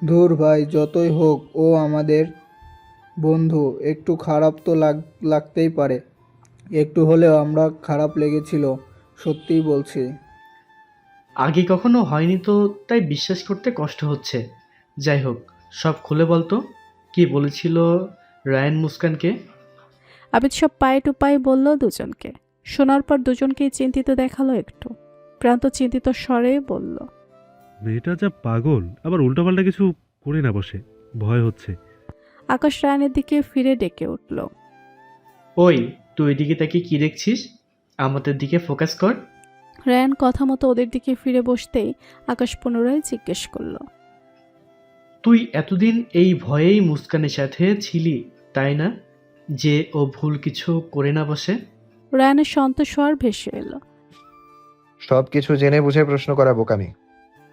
ধুর ভাই, যতই হোক ও আমাদের বন্ধু, একটু খারাপ তো লাগতেই পারে। একটু হলেও আমরা খারাপ লেগেছিল, সত্যিই বলছি। আগে কখনো হয়নি তো, তাই বিশ্বাস করতে কষ্ট হচ্ছে। যাই হোক, সব খুলে বলতো, কি বলেছিল রায়ান মুস্কানকে? আবিদ সব পায়ে টু পায়ে বলল দুজনকে। শোনার পর দুজনকেই চিন্তিত দেখালো একটু। প্রান্ত চিন্তিত স্বরে বলল, মেয়েটা যা পাগল, আবার উল্টাপাল্টা কিছু করে না বসে। ভয় হচ্ছে। আকাশ রায়ানের দিকে ফিরে ডেকে উঠল। ওই, তুই এদিকে তাকিয়ে কি দেখছিস? আমাদের দিকে ফোকাস কর। রায়ান কথা মতো ওদের দিকে ফিরে বসতেই আকাশ পুনরায় জিজ্ঞেস করল, তুই এতদিন এই ভয়েই মুস্কানের সাথে ছিলি, তাই না? যে ও ভুল কিছু করে না বসে। রায়ানের শান্ত স্বর ভেসে এলো। সবকিছু জেনে বুঝে প্রশ্ন করা বোকামি।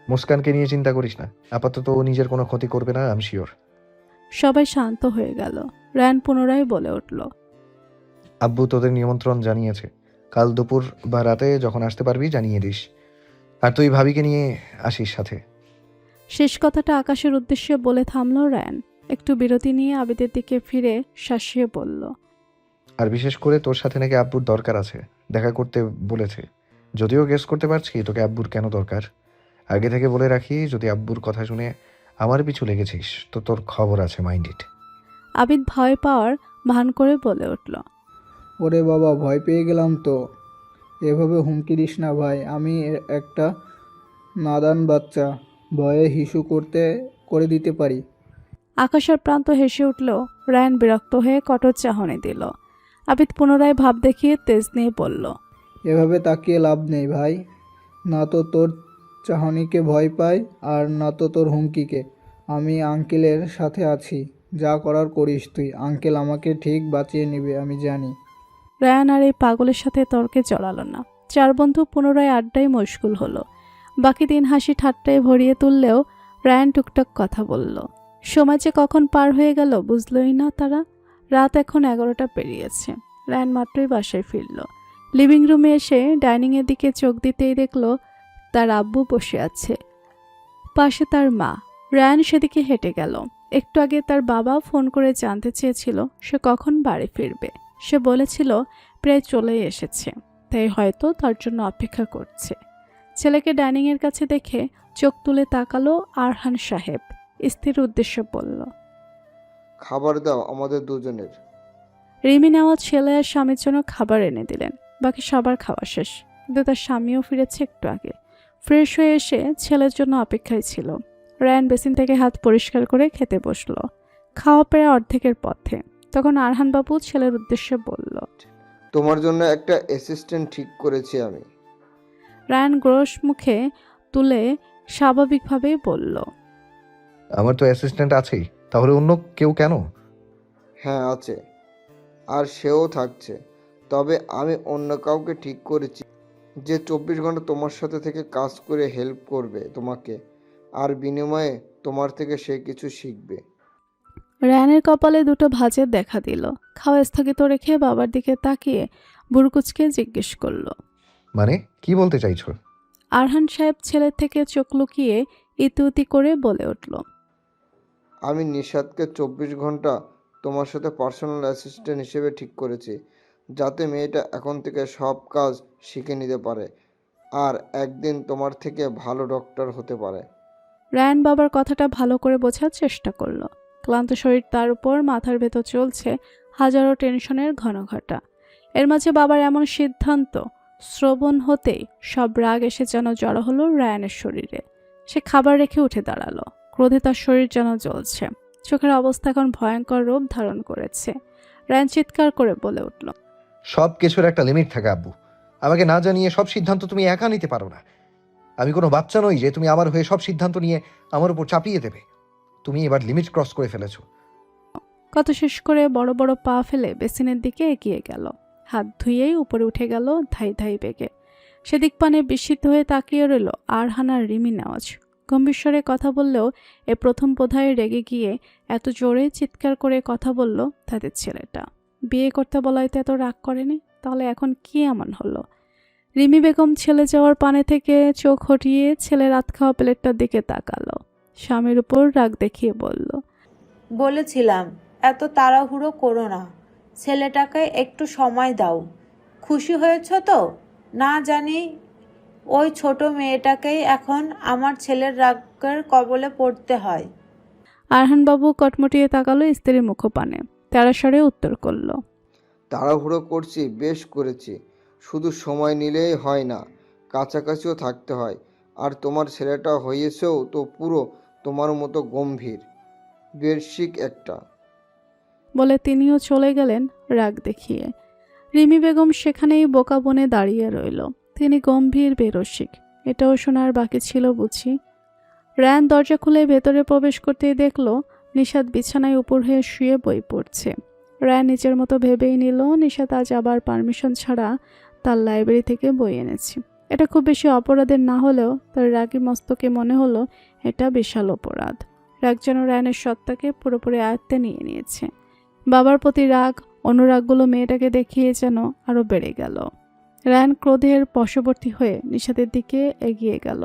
মুস্কানকে নিয়ে চিন্তা করিস না, আপাতত ও নিজের কোনো ক্ষতি করবে না, আমি শিওর। সবাই শান্ত হয়ে গেল। রায়ান পুনরায় বলে উঠল, আব্বু তোদের নিমন্ত্রণ জানিয়েছে। কাল দুপুর বা রাতে যখন আসতে পারবি জানিয়ে দিস। আর তুই ভাবিকে নিয়ে আসিস সাথে। শেষ কথাটা আকাশের উদ্দেশ্যে বলে থামল রায়ান। একটু বিরতি নিয়ে আবিদের দিকে ফিরে শাসিয়ে বলল, আর বিশেষ করে তোর সাথে নাকি আব্বুর দরকার আছে, দেখা করতে বলেছে। যদিও গেস করতে পারছি তোকে আব্বুর কেন দরকার। আগে থেকে বলে রাখি, যদি আব্বুর কথা শুনে আমার পিছু লেগেছিস তো তোর খবর আছে, মাইন্ড ইট। আবিদ ভয় পাওয়ার ভান করে বলে উঠল, ওরে বাবা, ভয় পেয়ে গেলাম তো। এভাবে হুমকি দিস না ভাই, আমি একটা নাদান বাচ্চা, ভয়ে হিসু করে দিতে পারি। আকাশের প্রান্ত হেসে উঠল। রায়ান বিরক্ত হয়ে কঠোর চাহনি দিল। আবিদ পুনরায় ভাব দেখিয়ে তেজ নিয়ে বলল, এভাবে তাকিয়ে লাভ নেই ভাই। না তো তোর চাহনিকে ভয় পাই, আর না তো তোর হুমকিকে। আমি আঙ্কেলের সাথে আছি, যা করার করিস তুই। আঙ্কেল আমাকে ঠিক বাঁচিয়ে নেবে, আমি জানি। রায়ান আর এই পাগলের সাথে তর্কে জড়ালো না। চার বন্ধু পুনরায় আড্ডায় মশগুল হলো। বাকি দিন হাসি ঠাট্টায় ভরিয়ে তুললেও রায়ান টুকটাক কথা বলল। সময় যে কখন পার হয়ে গেল বুঝলই না তারা। রাত এখন 11টা পেরিয়েছে। রায়ান মাত্রই বাসায় ফিরল। লিভিং রুমে এসে ডাইনিংয়ের দিকে চোখ দিতেই দেখল তার আব্বু বসে আছে, পাশে তার মা। রায়ান সেদিকে হেঁটে গেল। একটু আগে তার বাবা ফোন করে জানতে চেয়েছিল সে কখন বাড়ি ফিরবে। সে বলেছিল প্রায় চলেই এসেছে, তাই হয়তো তার জন্য অপেক্ষা করছে। ছেলেকে ডাইনিংয়ের কাছে দেখে চোখ তুলে তাকালো আরহান সাহেব। স্থির উদ্দেশ্যে বলল, খাবার দাও আমাদের দুজনের। রিমি নেওয়া ছেলে আর স্বামীর জন্য খাবার এনে দিলেন। বাকি সবার খাওয়া শেষ, কিন্তু তার স্বামীও ফিরেছে একটু আগে। ফ্রেশ হয়ে এসে ছেলের জন্য অপেক্ষায় ছিল। রায়ান বেসিন থেকে হাত পরিষ্কার করে খেতে বসলো। খাওয়া প্রায় অর্ধেকের পথে। তখন আরহান বাবু ছেলের উদ্দেশ্যে বলল, তোমার জন্য একটা অ্যাসিস্ট্যান্ট ঠিক করেছি আমি। রায়ান গ্রোশ মুখে তুলে স্বাভাবিকভাবেই বলল, আমার তো অ্যাসিস্ট্যান্ট আছেই, তাহলে অন্য কেউ কেন? হ্যাঁ আছে, আর সেও থাকছে। তবে আমি অন্য কাউকে ঠিক করেছি, যে 24 ঘন্টা তোমার সাথে থেকে কাজ করে হেল্প করবে তোমাকে, আর বিনিময়ে তোমার থেকে সে কিছু শিখবে। রায়ানের কপালে দুটো ভাঁজের দেখা দিল। খাওয়া স্থগিত রেখে বাবার দিকে তাকিয়ে বুড়কুচকে জিজ্ঞেস করল। মানে কি বলতে চাইছো? আরহান সাহেব ছেলের থেকে চোখ লুকিয়ে ইতিউতি করে বলে উঠল, আমি নিশাদকে 24 ঘন্টা তোমার সাথে পার্সোনাল অ্যাসিস্ট্যান্ট হিসেবে ঠিক করেছি, যাতে মেয়েটা এখন থেকে সব কাজ শিখে নিতে পারে, আর একদিন তোমার থেকে ভালো ডক্টর হতে পারে। রায়ান বাবার কথাটা ভালো করে বোঝার চেষ্টা করল। ক্লান্ত শরীর, তার উপর মাথার ভেতর চলছে হাজারো টেনশনের ঘনঘটা। এর মাঝে বাবার এমন সিদ্ধান্ত শ্রবণ হতেই সব রাগ এসে যেন জড়ো হলো রায়ানের শরীরে। সে খাবার রেখে উঠে দাঁড়ালো। ক্রোধে তার শরীর যেন জ্বলছে। চোখের অবস্থা এখন ভয়ঙ্কর রূপ ধারণ করেছে। রায়ান চিৎকার করে বলে উঠল, সব কিছুর একটা লিমিট থাকে আব্বু। আমাকে না জানিয়ে সব সিদ্ধান্ত তুমি একা নিতে পারো না। আমি কোনো বাচ্চা নই যে তুমি আমার হয়ে সব সিদ্ধান্ত নিয়ে আমার উপর চাপিয়ে দেবে। তুমি এবার লিমিট ক্রস করে ফেলেছো। কত শেষ করে বড় বড় পা ফেলে বেসিনের দিকে এগিয়ে গেল। হাত ধুয়েই উপরে উঠে গেল ধাই ধাই বেগে। সেদিক পানে বিস্মিত হয়ে তাকিয়ে রইল আরহান আর রিমি নেওয়াজ। গম্ভীর স্বরে কথা বললেও এ প্রথম বোধহয় রেগে গিয়ে এত জোরে চিৎকার করে কথা বলল তাদের ছেলেটা। বিয়ে করতে বলায় তো এত রাগ করেনি, তাহলে এখন কি এমন হলো? রিমি বেগম ছেলে যাওয়ার পানে থেকে চোখ হটিয়ে ছেলের রাত খাওয়া প্লেটটার দিকে তাকালো। স্বামীর উপর রাগ দেখিয়ে বলল। বলেছিলাম এত তাড়াহুড়ো করো না, ছেলেটাকে একটু সময় দাও। খুশি হয়েছ তো? না জানি ওই ছোট মেয়েটাকেই এখন আমার ছেলের রাগের কবলে পড়তে হয়। আরহানবাবু কটমটিয়ে তাকালো স্ত্রীর মুখপানে, তারা স্বরে উত্তর করল। তাড়াহুড়ো করছি, বেশ করেছি। শুধু সময় নিলেই হয় না, কাছাকাছিও থাকতে হয়। আর তোমার ছেলেটা হয়েছেও তো পুরো তোমার মতো গম্ভীর, বেরসিক একটা। বলে তিনিও চলে গেলেন রাগ দেখিয়ে। রিমি বেগম সেখানেই বোকা বনে দাঁড়িয়ে রইল। তিনি গম্ভীর বেরসিক, এটাও শোনার বাকি ছিল বুঝি। রায়ান দরজা খুলে ভেতরে প্রবেশ করতেই দেখল নিশাত বিছানায় উপর হয়ে শুয়ে বই পড়ছে। রায়ান নিজের মতো ভেবেই নিল নিশাত আজ আবার পারমিশন ছাড়া তার লাইব্রেরি থেকে বই এনেছে। এটা খুব বেশি অপরাধের না হলেও তার রাগী মস্তকে মনে হলো এটা বিশাল অপরাধ। রাগ যেন রায়ানের সত্তাকে পুরোপুরি আয়ত্তে নিয়ে নিয়েছে। বাবার প্রতি রাগ, অনুরাগগুলো মেয়েটাকে দেখিয়ে যেন আরও বেড়ে গেল। রায়ান ক্রোধের বশবর্তী হয়ে নিশাতের দিকে এগিয়ে গেল।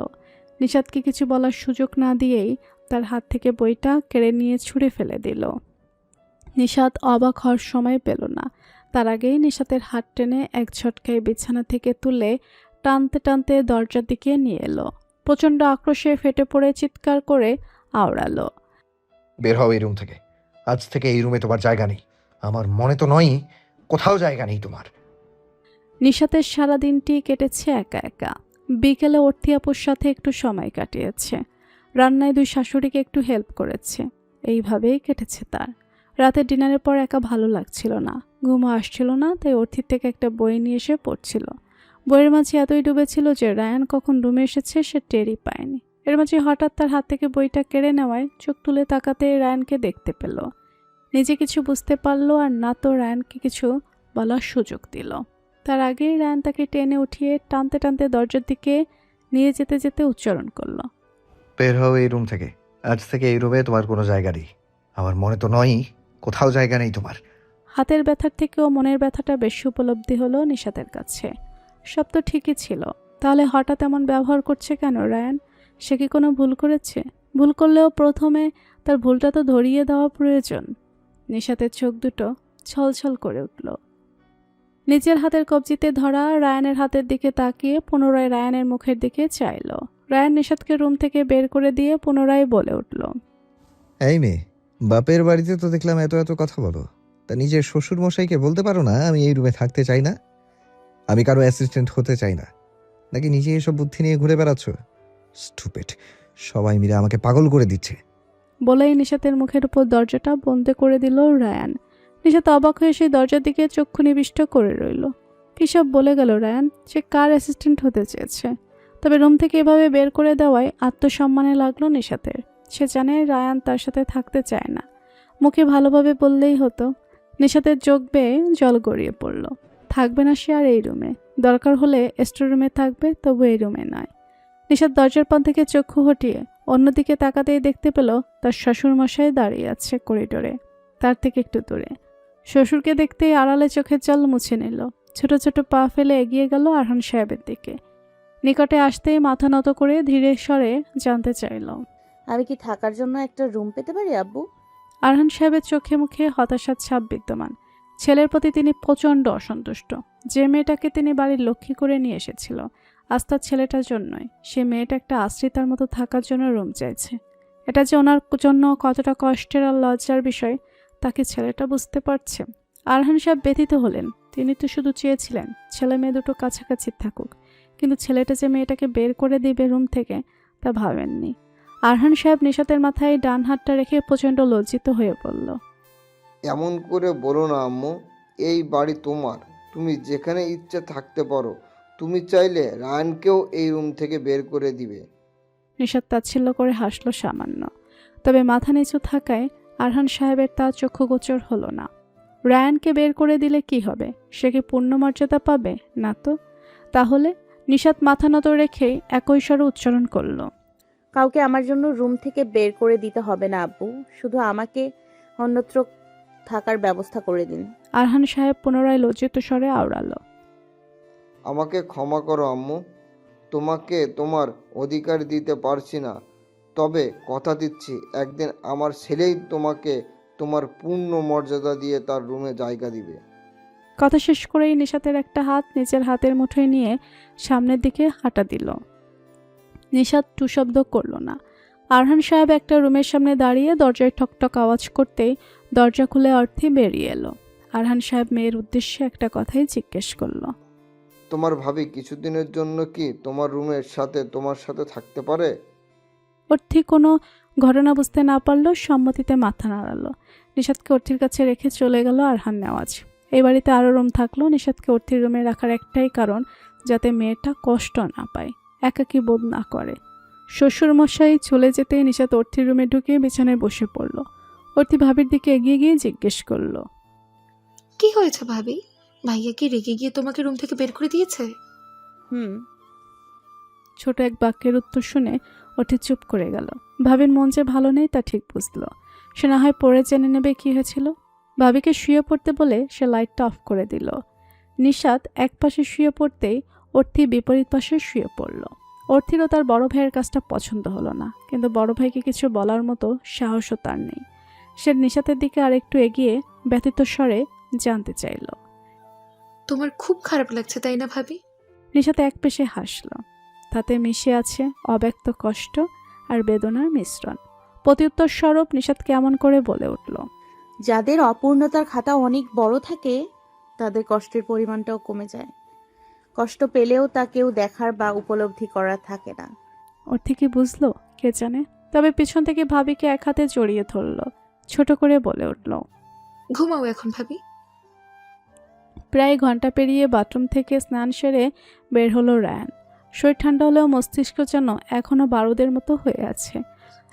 নিশাতকে কিছু বলার সুযোগ না দিয়েই তার হাত থেকে বইটা কেড়ে নিয়ে ছুঁড়ে ফেলে দিল। নিশাত অবাক হওয়ার সময় পেল না। তার আগেই নিশাতের হাত টেনে এক ঝটকায় বিছানা থেকে তুলে টানতে টানতে দরজার দিকে নিয়ে এলো। প্রচণ্ড আক্রোশে ফেটে পড়ে চিৎকার করে আওড়ালো। বের হও এই রুম থেকে। আজ থেকে এই রুমে তোমার জায়গা নেই। আমার মনে তো নয়, কোথাও জায়গা নেই তোমার। নিশাতের সারা দিনটি কেটেছে একা একা। বিকেলে অর্থি আপুর সাথে একটু সময় কাটিয়েছে। রান্নায় দুই শাশুড়িকে একটু হেল্প করেছে। এইভাবেই কেটেছে তার। রাতের ডিনারের পর একা ভালো লাগছিল না, ঘুমও আসছিল না, তাই অর্থির থেকে একটা বই নিয়ে এসে পড়ছিল। বইয়ের মাঝে এতই ডুবেছিল যে রায়ান কখন রুমে এসেছে সে টেরই পায়নি। এর মাঝে হঠাৎ তার হাত থেকে বইটা কেড়ে নেওয়ায় চোখ তুলে তাকাতে রায়ানকে দেখতে পেল। নিজে কিছু বুঝতে পারলো আর না তো রায়ানকে কিছু বলার সুযোগ দিল। তার আগেই রায়ান তাকে টেনে উঠিয়ে টানতে টানতে দরজার দিকে নিয়ে যেতে যেতে উচ্চারণ করলো। বের হও এই রুম থেকে। আজ থেকে এই রুমে তোমার কোনো জায়গা নেই। আমার মনে তো নয়, কোথাও জায়গা নেই তোমার। হাতের ব্যথার থেকেও মনের ব্যথাটা বেশি উপলব্ধি হলো নিশাতের কাছে। সব তো ঠিকই ছিল, তাহলে হঠাৎ এমন ব্যবহার করছে কেন রায়ান? সে কি কোনো ভুল করেছে? ভুল করলেও প্রথমে তার ভুলটা তো ধরিয়ে দেওয়া প্রয়োজন। নিশাতের চোখ দুটো ছলছল করে উঠল। নিজের হাতের কবজিতে ধরা রায়ানের হাতের দিকে তাকিয়ে পুনরায় রায়ানের মুখের দিকে চাইল। রায়ান নিশাতকে রুম থেকে বের করে দিয়ে পুনরায় বলে উঠল। এই মেয়ে, বাপের বাড়িতে তো দেখলাম এত এত কথা বলো, তা নিজের শ্বশুর মশাইকে বলতে পারো না আমি এই রুমে থাকতে চাই না, আমি কারো অ্যাসিস্ট্যান্ট হতে চাই না? নাকি নিজে এসব বুদ্ধি নিয়ে ঘুরে বেড়াচ্ছ? স্টুপিড, সবাই মিলে আমাকে পাগল করে দিচ্ছে। বলেই নিশাতের মুখের উপর দরজাটা বন্ধ করে দিল রায়ান। নিশাত অবাক হয়ে সেই দরজার দিকে চক্ষু নিবিষ্ট করে রইল। কী সব বলে গেল রায়ান? সে কার অ্যাসিস্ট্যান্ট হতে চেয়েছে? তবে রুম থেকে এভাবে বের করে দেওয়ায় আত্মসম্মানে লাগলো নিশাতের। সে জানে রায়ান তার সাথে থাকতে চায় না, মুখে ভালোভাবে বললেই হতো। নিশাতের চোখ বেয়ে জল গড়িয়ে পড়ল। থাকবে না সে আর এই রুমে, দরকার হলে স্টোর রুমে থাকবে, তবু এই রুমে নয়। নিশাত দরজার পান থেকে চক্ষু হটিয়ে অন্যদিকে তাকাতেই দেখতে পেল তার শ্বশুরমশাই দাঁড়িয়ে আছে করিডোরে, তার থেকে একটু দূরে। শ্বশুরকে দেখতেই আড়ালে চোখের জল মুছে নিল। ছোট ছোট পা ফেলে এগিয়ে গেল আরহান সাহেবের দিকে। নিকটে আসতেই মাথা নত করে ধীরে স্বরে জানতে চাইল, আমি কি থাকার জন্য একটা রুম পেতে পারি আব্বু? আরহান সাহেবের চোখে মুখে হতাশার ছাপ বিদ্যমান। ছেলের প্রতি তিনি প্রচণ্ড অসন্তুষ্ট। যে মেয়েটাকে তিনি বাড়ির লক্ষ্মী করে নিয়ে এসেছিল আজ তার ছেলেটার জন্যই, সে মেয়েটা একটা আশ্রিতার মতো থাকার জন্য রুম চাইছে। এটা যে ওনার জন্য কতটা কষ্টের আর লজ্জার বিষয় তাকে ছেলেটা বুঝতে পারছে। আরহান সাহেব ব্যথিত হলেন। তিনি তো শুধু চেয়েছিলেন ছেলে মেয়ে দুটো কাছাকাছি থাকুক, কিন্তু ছেলেটা যে মেয়েটাকে বের করে দিবে রুম থেকে তা ভাবেননি। আরহান সাহেব নিশাতের মাথায় ডান হাতটা রেখে প্রচণ্ড লজ্জিত হয়ে পড়ল। এমন করে বলো না আম্মু, এই বাড়ি তোমার, তুমি যেখানে ইচ্ছে থাকতে পারো। তুমি চাইলে রায়ানকেও এই রুম থেকে বের করে দিবে। নিশাত তাচ্ছিল্য করে হাসল সামান্য, তবে মাথা নিচু থাকায় আরহান সাহেবের তা চক্ষুগোচর হলো না। রায়ানকে বের করে দিলে কি হবে? সে কি পূর্ণ মর্যাদা পাবে? না তো। তাহলে? নিশাত মাথা নত রেখেই একই স্বরে উচ্চারণ করল, কাউকে আমার জন্য রুম থেকে বের করে দিতে হবে না আব্বু, শুধু আমাকে অন্যত্র থাকার ব্যবস্থা করে দিন। আরহান সাহেব পুনরায় লজ্জিত স্বরে আওড়ালো, আমাকে ক্ষমা করো আম্মু, তোমাকে তোমার অধিকার দিতে পারছি না। তবে কথা দিচ্ছি একদিন আমার ছেলেই তোমাকে তোমার পূর্ণ মর্যাদা দিয়ে তার রুমে জায়গা দিবে। কথা শেষ করেই নিশাতের একটা হাত নিজের হাতের মুঠোয় নিয়ে সামনের দিকে হাঁটা দিল। নিশাত টু শব্দ করল না। আরহান সাহেব একটা রুমের সামনে দাঁড়িয়ে দরজায় ঠকঠক আওয়াজ করতেই দরজা খুলে অর্থী বেরিয়ে এলো। আরহান সাহেব মেয়ের উদ্দেশ্যে একটা কথাই জিজ্ঞেস করলো। তোমার ভাবি কিছুদিনের জন্য কি তোমার রুমের সাথে তোমার সাথে থাকতে পারে? অর্থী কোনো ঘটনা বুঝতে না পারলেও সম্মতিতে মাথা নাড়ালো। নিশাতকে অর্থীর কাছে রেখে চলে গেল আরহান নেওয়াজ। এই বাড়িতে আরও রুম থাকলেও নিশাতকে অর্থীর রুমে রাখার একটাই কারণ, যাতে মেয়েটা কষ্ট না পায়, একাকী বোধ না করে। শ্বশুরমশাই চলে যেতেই নিশাত অর্থীর রুমে ঢুকে বিছানায় বসে পড়ল। অর্থী ভাবির দিকে এগিয়ে গিয়ে জিজ্ঞেস করলো, কি হয়েছে ভাবি? ভাইয়া কি রেগে গিয়ে তোমাকে রুম থেকে বের করে দিয়েছে? হুম। ছোট এক বাক্যের উত্তর শুনে অর্থী চুপ করে গেল। ভাবির মন যে ভালো নেই তা ঠিক বুঝলো। সে না হয় পরে জেনে নেবে কি হয়েছিল। ভাবিকে শুয়ে পড়তে বলে সে লাইটটা অফ করে দিল। নিশাত এক পাশে শুয়ে পড়তেই অর্থী বিপরীত পাশে শুয়ে পড়ল। অর্থীরও তার বড় ভাইয়ের কাজটা পছন্দ হলো না, কিন্তু বড় ভাইকে কিছু বলার মতো সাহসও তার নেই। সে নিশাতের দিকে আরেকটু এগিয়ে ব্যথিত স্বরে জানতে চাইল, তোমার খুব খারাপ লাগছে তাই না ভাবি? নিশাত এক পেশে হাসল। তাতে মিশে আছে অব্যক্ত কষ্ট আর বেদনার মিশ্রণ। প্রত্যুত্তর স্বরূপ নিশাত কেমন করে বলে উঠল, যাদের অপূর্ণতার খাতা অনেক বড় থাকে তাদের কষ্টের পরিমাণটাও কমে যায়। কষ্ট পেলেও তা কেউ দেখার বা উপলব্ধি করার থাকে না। অর্থী কি বুঝলো কে জানে। তবে পিছন থেকে ভাবিকে এক হাতে জড়িয়ে ধরল, ছোট করে বলে উঠল, ঘুমাও এখন ভাবি। প্রায় ঘন্টা পেরিয়ে বাথরুম থেকে স্নান সেরে বের হলো রায়ান। শরীর ঠান্ডা হলেও মস্তিষ্ক যেন এখনও বারুদের মতো হয়ে আছে,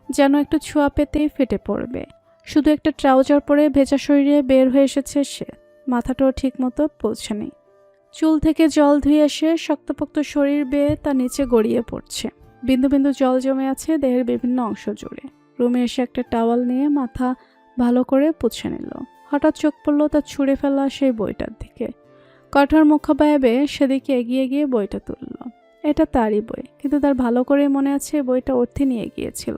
যেন একটু ছোঁয়া পেতেই ফেটে পড়বে। শুধু একটা ট্রাউজার পরে ভেজা শরীরে বের হয়ে এসেছে সে। মাথাটাও ঠিক মতো পৌঁছেনি। চুল থেকে জল ধুয়ে এসে শক্তপোক্ত শরীর বেয়ে তা নিচে গড়িয়ে পড়ছে। বিন্দু বিন্দু জল জমে আছে দেহের বিভিন্ন অংশ জুড়ে। রুমে এসে একটা টাওয়াল নিয়ে মাথা ভালো করে পুছে নিল। হঠাৎ চোখ পড়ল তার ছুঁড়ে ফেলা সেই বইটার দিকে। কঠোর মুখাবয়বে সেদিকে এগিয়ে গিয়ে বইটা তুলল। এটা তারই বই, কিন্তু তার ভালো করে মনে আছে বইটা অর্থী নিয়ে গিয়েছিল।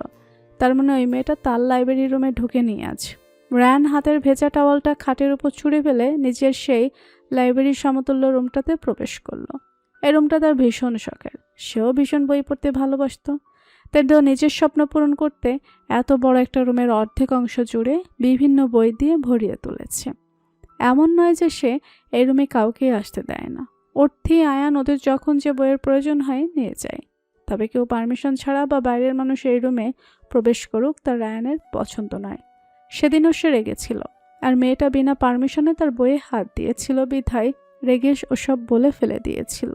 তার মনে ওই মেয়েটা তার লাইব্রেরি রুমে ঢুকে নিয়ে আছে। রায়ান হাতের ভেজা টাওয়ালটা খাটের উপর ছুঁড়ে ফেলে নিজের সেই লাইব্রেরির সমতুল্য রুমটাতে প্রবেশ করলো। এই রুমটা তার ভীষণ শখের। সেও ভীষণ বই পড়তে ভালোবাসত। তাই তো নিজের স্বপ্ন পূরণ করতে এত বড় একটা রুমের অর্ধেক অংশ জুড়ে বিভিন্ন বই দিয়ে ভরিয়ে তুলেছে। এমন নয় যে সে এই রুমে কাউকে আসতে দেয় না। অর্থী, আয়ান ওদের যখন যে বইয়ের প্রয়োজন হয় নিয়ে যায়। তবে কেউ পারমিশন ছাড়া বা বাইরের মানুষ এই রুমে প্রবেশ করুক তার রায়ানের পছন্দ নয়। সেদিনও সে রেগেছিল, আর মেয়েটা বিনা পারমিশনে তার বইয়ে হাত দিয়েছিল বিধায় রেগে ওসব বলে ফেলে দিয়েছিল।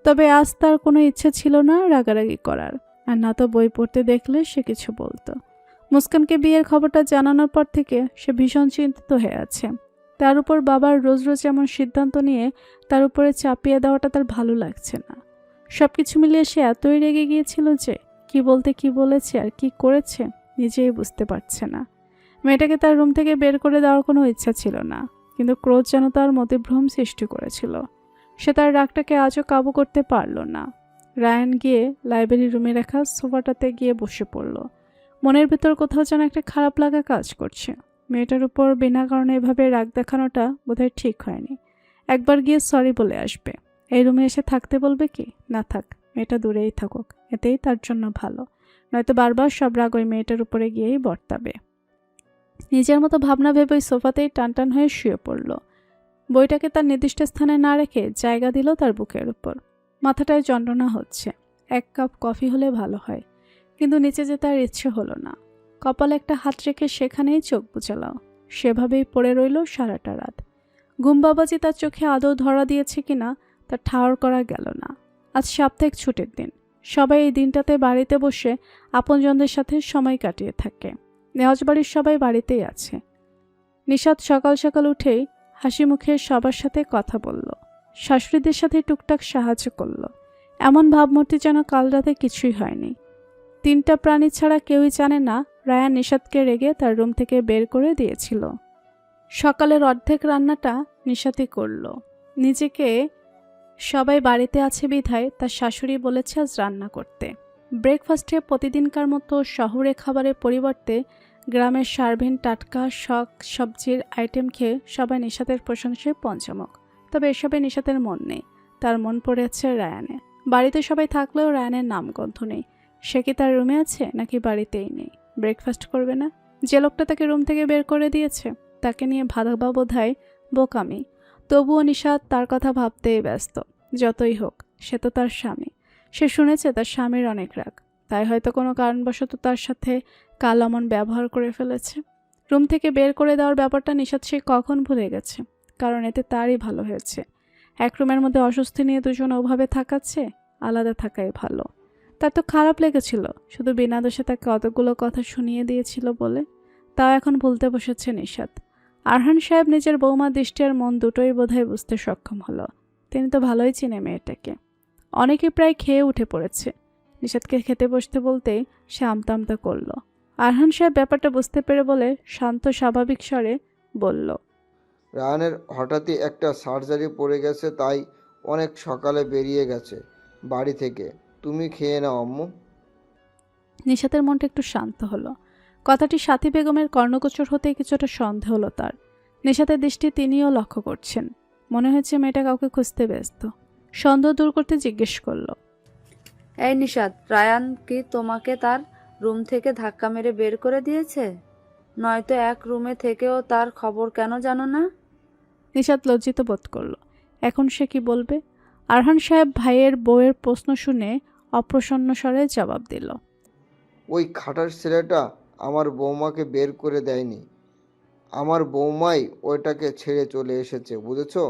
তবে আজ তার কোনো ইচ্ছে ছিল না রাগারাগি করার, আর না তো বই পড়তে দেখলে সে কিছু বলতো। মুস্কানকে বিয়ের খবরটা জানানোর পর থেকে সে ভীষণ চিন্তিত হয়ে আছে। তার উপর বাবার রোজ রোজ এমন সিদ্ধান্ত নিয়ে তার উপরে চাপিয়ে দেওয়াটা তার ভালো লাগছে না। সব কিছু মিলিয়ে সে এতই রেগে গিয়েছিল যে কি বলতে কি বলেছে আর কি করেছে নিজেই বুঝতে পারছে না। মেয়েটাকে তার রুম থেকে বের করে দেওয়ার কোনো ইচ্ছা ছিল না, কিন্তু ক্রোধ যেন তার মতিভ্রম সৃষ্টি করেছিল। সে তার রাগটাকে আজও কাবু করতে পারল না। রায়ান গিয়ে লাইব্রেরি রুমে রাখা সোফাটাতে গিয়ে বসে পড়ল। মনের ভেতর কোথাও যেন একটা খারাপ লাগা কাজ করছে। মেয়েটার উপর বিনা কারণে এভাবে রাগ দেখানোটা বোধহয় ঠিক হয়নি। একবার গিয়ে সরি বলে আসবে। এই রুমে এসে থাকতে বলবে কি? না থাক, মেয়েটা দূরেই থাকুক, এতেই তার জন্য ভালো। নয়তো বারবার সব রাগ ওই মেয়েটার উপরে গিয়েই বর্তাবে। নিজের মতো ভাবনা ভেবে ওই সোফাতেই টানটান হয়ে শুয়ে পড়ল। বইটাকে তার নির্দিষ্ট স্থানে না রেখে জায়গা দিল তার বুকের উপর। মাথাটায় যন্ত্রণা হচ্ছে। এক কাপ কফি হলে ভালো হয়, কিন্তু নিচে যেতে আর ইচ্ছে হলো না। কপালে একটা হাত রেখে সেখানেই চোখ বুঝালাও। সেভাবেই পড়ে রইল সারাটা রাত। ঘুম বাবাজি তার চোখে আদৌ ধরা দিয়েছে কিনা তা ঠাওর করা গেল না। আজ সাপ্তাহিক ছুটির দিন। সবাই এই দিনটাতে বাড়িতে বসে আপনজনদের সাথে সময় কাটিয়ে থাকে। নেওয়াজ বাড়ির সবাই বাড়িতেই আছে। নিশাত সকাল সকাল উঠেই হাসি মুখে সবার সাথে কথা বলল। শাশুড়িদের সাথে টুকটাক সাহায্য করল। এমন ভাবমূর্তি যেন কাল রাতে কিছুই হয়নি। তিনটা প্রাণী ছাড়া কেউই জানে না রায়ান নিশাতকে রেগে তার রুম থেকে বের করে দিয়েছিল। সকালের অর্ধেক রান্নাটা নিশাতই করল। নিজেকে সবাই বাড়িতে আছে বিধায় তার শাশুড়ি বলেছে আজ রান্না করতে। ব্রেকফাস্টে প্রতিদিনকার মতো শহরে খাবারের পরিবর্তে গ্রামের সার্ভিন টাটকা শাক সবজির আইটেম খেয়ে সবাই নিশাতের প্রশংসায় পঞ্চমুখ। তবে এসবে নিশাতের মন নেই, তার মন পড়েছে রায়ানে। বাড়িতে সবাই থাকলেও রায়ানের নামগন্ধ নেই। সে কি তার রুমে আছে নাকি বাড়িতেই নেই? ব্রেকফাস্ট করবে না? যে লোকটা তাকে রুম থেকে বের করে দিয়েছে তাকে নিয়ে ভাবা বোধহয় বোকামি। তবুও নিশাত তার কথা ভাবতেই ব্যস্ত। যতই হোক, সে তো তার স্বামী। সে শুনেছে তার স্বামীর অনেক রাগ, তাই হয়তো কোনো কারণবশত তার সাথে কাল অমন ব্যবহার করে ফেলেছে। রুম থেকে বের করে দেওয়ার ব্যাপারটা নিশাত সে কখন ভুলে গেছে, কারণ এতে তারই ভালো হয়েছে। এক রুমের মধ্যে অস্বস্তি নিয়ে দুজন ওভাবে থাকাচ্ছে, আলাদা থাকাই ভালো। তার তো খারাপ লেগেছিল, শুধু বিনা দোষে তাকে কতগুলো কথা শুনিয়ে দিয়েছিল বলে। তাও এখন ভুলতে বসেছে নিশাত। আরহান সাহেব নিজের বৌমা দৃষ্টি আর মন দুটোই বোধহয় বুঝতে সক্ষম হলো। তিনি তো ভালোই চিনে মেয়েটাকে। অনেকে প্রায় খেয়ে উঠে পড়েছে। নিশাতকে খেতে বসতে বলতেই সে আমতা আমতা করল। আরহান সাহেব ব্যাপারটা বুঝতে পেরে বলে শান্ত স্বাভাবিক স্বরে বলল, রায়ানের হঠাৎই একটা সার্জারি পড়ে গেছে, তাই অনেক সকালে বেরিয়ে গেছে বাড়ি থেকে। তুমি খেয়ে নাও আম্মু। নিশাতের মনটা একটু শান্ত হলো। কথাটি সাথী বেগমের কর্ণগোচর হতেই কিছুটা সন্দেহ হলো তার। নিশাতের দৃষ্টি তিনিও লক্ষ্য করছেন। মনে হয়েছে মেয়েটা কাউকে খুঁজতে ব্যস্ত। সন্দেহ দূর করতে জিজ্ঞেস করলো, এই নিশাত, রায়ান কি তোমাকে তার রুম থেকে ধাক্কা মেরে বের করে দিয়েছে? নয়তো এক রুমে থেকেও তার খবর কেন জানো না? নিশাত লজ্জিত বোধ করল। এখন সে কি বলবে? আরহান সাহেব ভাইয়ের বউয়ের প্রশ্ন শুনে অপ্রসন্ন স্বরে জবাব দিল, ওই খাটার ছেলেটা আমার বৌমাকে বের করে দেয়নি, আমার বৌমাই ওইটাকে ছেড়ে চলে এসেছে, বুঝেছো?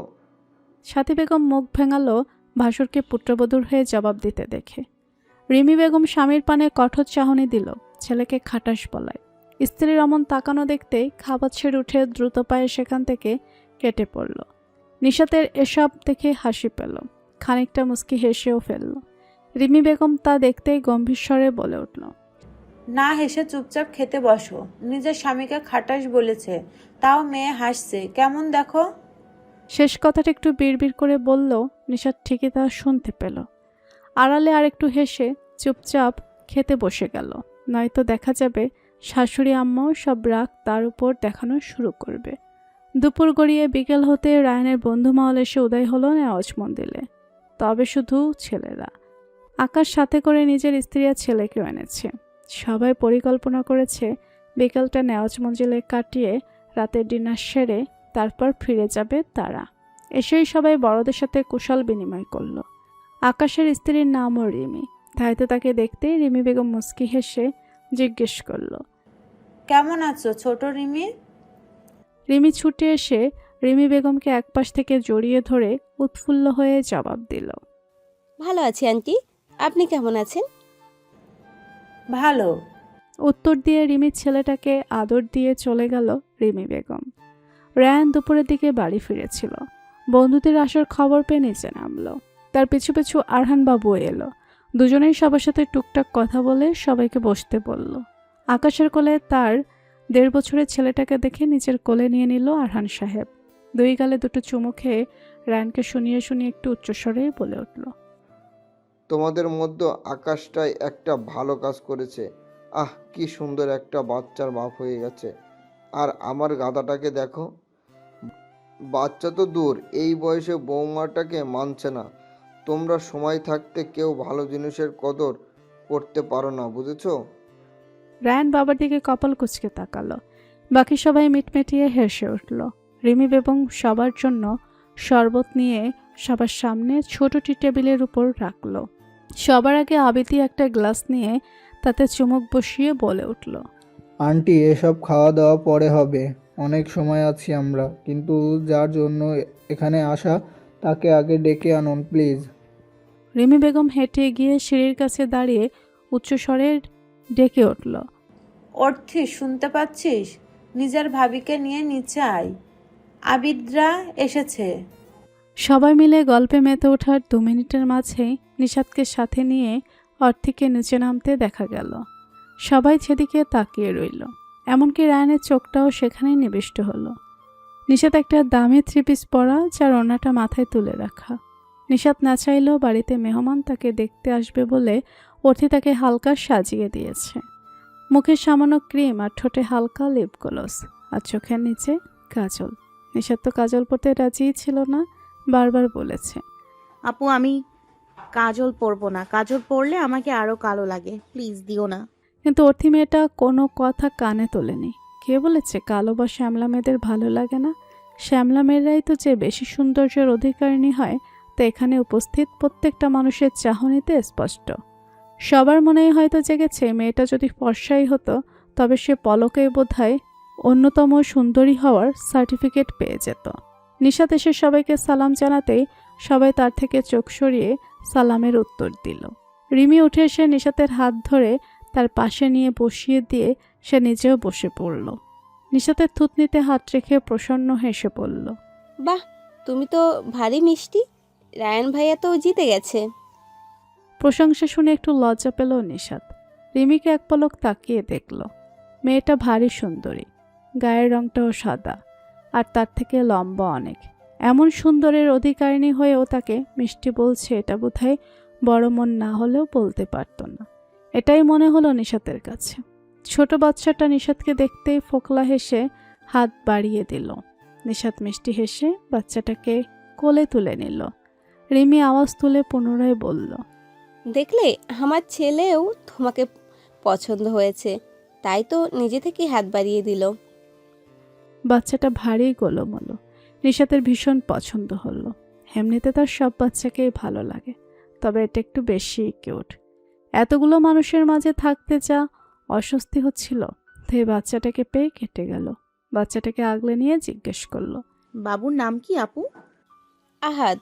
সাথী বেগম মুখ ভেঙালো ভাসুরকে পুত্রবধূর হয়ে জবাব দিতে দেখে। রিমি বেগম স্বামীর পানে কঠোর চাহনি দিল, ছেলেকে খাটাস বলায়। স্ত্রীর অমন তাকানো দেখতেই খাবার ছেড়ে উঠে দ্রুত পায়ে সেখান থেকে কেটে পড়ল। নিশাতের এসব দেখে হাসি পেল, খানিকটা মুচকি হেসেও ফেলল। রিমি বেগম তা দেখতেই গম্ভীর স্বরে বলে উঠল, না হেসে চুপচাপ খেতে বসো। নিজের স্বামীকে খাটাস বলেছে, তাও মেয়ে হাসছে, কেমন দেখো। শেষ কথাটা একটু বিড়বিড় করে বলল। নিশাত ঠিকই তা শুনতে পেল। আড়ালে আর একটু হেসে চুপচাপ খেতে বসে গেল। নয়তো দেখা যাবে শাশুড়ি আম্মাও সব রাগ তার উপর দেখানো শুরু করবে। দুপুর গড়িয়ে বিকেল হতে রায়ানের বন্ধু মহল এসে উদয় হলো নেওয়াজ মন্দিরে। তবে শুধু ছেলেরা। আকাশ সাথে করে নিজের স্ত্রী আর ছেলেকেও এনেছে। সবাই পরিকল্পনা করেছে বিকেলটা নেওয়াজ মঞ্জিলে কাটিয়ে রাতের ডিনার সেরে তারপর ফিরে যাবে তারা। এসেই সবাই বড়দের সাথে কুশল বিনিময় করলো। আকাশের স্ত্রীর নামও রিমি। তাইতো তাকে দেখতেই রিমি বেগম মুচকি হেসে জিজ্ঞেস করলো, কেমন আছো ছোট রিমি? রিমি ছুটে এসে রিমি বেগমকে একপাশ থেকে জড়িয়ে ধরে উৎফুল্ল হয়ে জবাব দিল, ভালো আছি আন্টি, আপনি কেমন আছেন? ভালো। উত্তর দিয়ে রিমির ছেলেটাকে আদর দিয়ে চলে গেল রিমি বেগম। রায়ান দুপুরের দিকে বাড়ি ফিরেছিল। বন্ধুদের আসার খবর পেয়ে নিচে নামলো। তার পিছু পিছু আরহান বাবু এলো। দুজনেই সবার সাথে টুকটাক কথা বলে সবাইকে বসতে বলল। আকাশের কোলে তার 1.5 বছরের ছেলেটাকে দেখে নিজের কোলে নিয়ে নিল আরহান সাহেব। দুই গালে দুটো চুমু খেয়ে রায়ানকে শুনিয়ে শুনিয়ে একটু উচ্চস্বরে বলে উঠল, তোমাদের মধ্যে আকাশটাই একটা ভালো কাজ করেছে। আহ, কি সুন্দর একটা বাচ্চার বাপ হয়ে গেছে। আর আমার গাধাটাকে দেখো, বাচ্চা তো দূর, এই বয়সে বৌমাটাকে মানছে না। তোমরা সময় থাকতে কেউ ভালো জিনিসের কদর করতে পারো না, বুঝেছো? রায়ান বাবার দিকে কপাল কুঁচকে তাকালো। বাকি সবাই মিটমিটিয়ে হেসে উঠল। রিমি বেগম সবার জন্য শরবত নিয়ে সবার সামনে ছোট টি টেবিলের উপর রাখলো। সবার আগে আবিতি একটা গ্লাস নিয়ে তাতে চুমুক বসিয়ে বলে উঠল, আন্টি, এসব খাওয়া দাওয়া পরে হবে, অনেক সময় আছি আমরা, কিন্তু যার জন্য এখানে আসা তাকে আগে ডেকে আনুন প্লিজ। রিমি বেগম হেঁটে গিয়ে সিঁড়ির কাছে দাঁড়িয়ে উচ্চস্বরে ডেকে উঠল, অর্থি, শুনতে পাচ্ছিস? নিজের ভাবিকে নিয়ে নিচে আয়, আবিদরা এসেছে। সবাই মিলে গল্পে মেতে ওঠার 2 মিনিটের মাঝেই নিশাতকে সাথে নিয়ে অর্থিকে নিচে নামতে দেখা গেল। সবাই সেদিকে তাকিয়ে রইল। এমনকি রায়ানের চোখটাও সেখানেই নিবিষ্ট হলো। নিশাত একটা দামি 3 পিস পরা, যার ওড়নাটা মাথায় তুলে রাখা। নিশাত না চাইলেও বাড়িতে মেহমান তাকে দেখতে আসবে বলে অর্থি তাকে হালকা সাজিয়ে দিয়েছে। মুখে সামান্য ক্রিম আর ঠোঁটে হালকা লিপ গ্লস আর চোখের নিচে কাজল। নিশাত তো কাজল পরতে রাজিই ছিল না, বারবার বলেছে, আপু আমি কাজল পরবো না, কাজল পরলে আমাকে আরো কালো লাগে, প্লিজ দিও না। কিন্তু অর্থি মেয়েটা কোনো কথা কানে তোলেনি। কে বলেছে কালো বা শ্যামলা মেয়েদের ভালো লাগে না? শ্যামলা মেয়েরাই তো যে বেশি সৌন্দর্যের অধিকারিণী হয় তা এখানে উপস্থিত প্রত্যেকটা মানুষের চাহনিতে স্পষ্ট। সবার মনেই হয়তো জেগেছে মেয়েটা যদি ফর্সাই হতো তবে সে পলকেই বোধহয় অন্যতম সুন্দরী হওয়ার সার্টিফিকেট পেয়ে যেত। নিশাত এসে সবাইকে সালাম জানাতেই সবাই তার থেকে চোখ সরিয়ে সালামের উত্তর দিল। রিমি উঠে এসে নিশাতের হাত ধরে তার পাশে নিয়ে বসিয়ে দিয়ে সে নিজেও বসে পড়ল। নিশাতের থুতনিতে হাত রেখে প্রসন্ন হেসে পড়ল, বাহ, তুমি তো ভারী মিষ্টি। রায়ান ভাইয়া তো জিতে গেছে। প্রশংসা শুনে একটু লজ্জা পেল নিশাত। রিমিকে এক পলক তাকিয়ে দেখল। মেয়েটা ভারী সুন্দরী, গায়ের রংটাও সাদা, আর তার থেকে লম্বা অনেক। এমন সুন্দরের অধিকারিণী হয়েও তাকে মিষ্টি বলছে, এটা বোধহয় বড় মন না হলেও বলতে পারত না। এটাই মনে হলো নিশাতের কাছে। ছোট বাচ্চাটা নিশাতকে দেখতেই ফোকলা হেসে হাত বাড়িয়ে দিল। নিশাত মিষ্টি হেসে বাচ্চাটাকে কোলে তুলে নিল। রিমি আওয়াজ তুলে পুনরায় বলল, দেখলে আমার ছেলেও তোমাকে পছন্দ হয়েছে, তাই তো নিজে থেকে হাত বাড়িয়ে দিল। বাচ্চাটা ভারী গোলমলো। নিশাতের ভীষণ পছন্দ হলো। এমনিতে তার সব বাচ্চাকেই ভালো লাগে, তবে এটা একটু বেশি কিউট। এতগুলো মানুষের মাঝে থাকতে যা অস্বস্তি হচ্ছিল তাই বাচ্চাটাকে পেয়ে কেটে গেল। বাচ্চাটাকে আগলে নিয়ে জিজ্ঞেস করলো, বাবুর নাম কি আপু? আহাদ।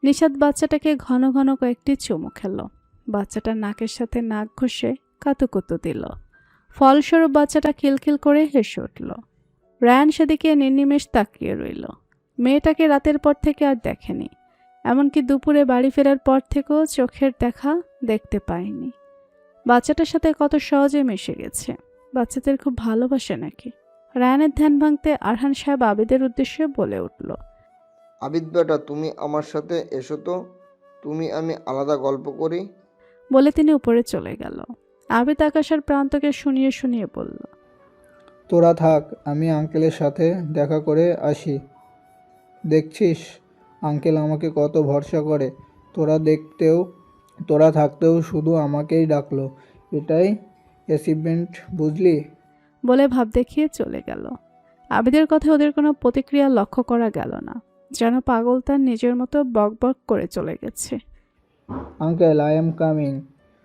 নিশাত বাচ্চাটাকে ঘন ঘন কয়েকটি চুমু খেল। বাচ্চাটা নাকের সাথে নাক ঘষে কাতুকুতু দিল। ফলস্বরূপ বাচ্চাটা খিলখিল করে হেসে উঠল। রায়ান সেদিকে নির্নিমেষ তাকিয়ে রইল। মেয়েটাকে রাতের পর থেকে আর দেখেনি, এমনকি দুপুরে বাড়ি ফেরার পর থেকেও চোখের দেখা দেখতে পায়নি। বাচ্চাটার সাথে কত সহজে মিশে গেছে। বাচ্চাদের খুব ভালোবাসে নাকি? রায়ানের ধ্যান ভাঙতে আরহান সাহেব আবিদের উদ্দেশ্যে বলে উঠল, আবিদ বেটা, তুমি আমার সাথে এসো তো, তুমি আমি আলাদা গল্প করি। বলে তিনি উপরে চলে গেল। আবিদ আকাশের প্রান্তকে শুনিয়ে শুনিয়ে বলল, তোরা থাক, আমি আঙ্কেলের সাথে দেখা করে আসি। দেখছিস আঙ্কেল আমাকে কত ভরসা করে। তোরা থাকতেও শুধু আমাকেই ডাকলো, এটাই অ্যাচিভমেন্ট, বুঝলি? বলে ভাব দেখিয়ে চলে গেল। আবিদের কথায় ওদের কোনো প্রতিক্রিয়া লক্ষ্য করা গেল না, যেন পাগল তার নিজের মতো বকবক করে চলে গেছে। Uncle, I am coming.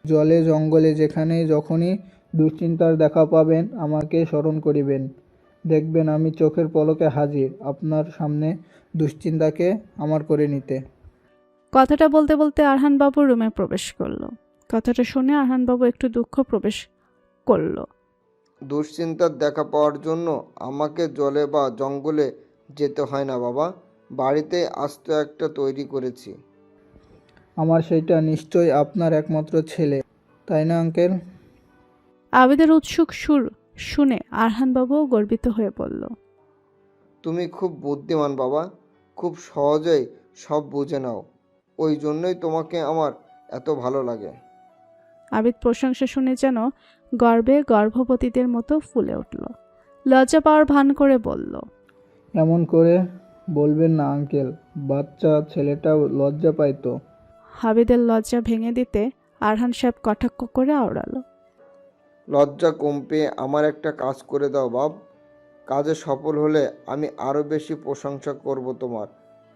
জলে জঙ্গলে যেখানেই যখনই দুশ্চিন্তার দেখা পাবেন আমাকে স্মরণ করিবেন। দেখবেন আমি চোখের পলকে হাজির আপনার সামনে দুশ্চিন্তাকে আমার করে নিতে। কথাটা বলতে বলতে আরহানবাবু রুমে প্রবেশ করলো। কথাটা শুনে আরহানবাবু একটু দুঃখ প্রবেশ করলো। দুশ্চিন্তার দেখা পাওয়ার জন্য আমাকে জলে বা জঙ্গলে যেতে হয় না বাবা, বাড়িতে আস্ত একটা তৈরি করেছি। আমার সেইটা নিশ্চয়ই আপনার একমাত্র ছেলে, তাই না আঙ্কেল? আবিদের উৎসুক সুর শুনে আরহানবাবুও গর্বিত হয়ে বলল, তুমি খুব বুদ্ধিমান বাবা, খুব সহজেই সব বুঝে নাও, ওই জন্যই তোমাকে আমার এত ভালো লাগে। আবিদ প্রশংসা শুনে যেন গর্বে গর্ভবতীদের মতো ফুলে উঠল। লজ্জা পাওয়ার ভান করে বলল, এমন করে বলবেন না আঙ্কেল, বাচ্চা ছেলেটাও লজ্জা পায় তো। আবিদের লজ্জা ভেঙে দিতে আরহান সাহেব কটাক্ষ করে আওড়ালো, লজ্জা কম পেয়ে আমার একটা কাজ করে দাও বাপ, কাজে সফল হলে আমি আরও বেশি প্রশংসা করব তোমার,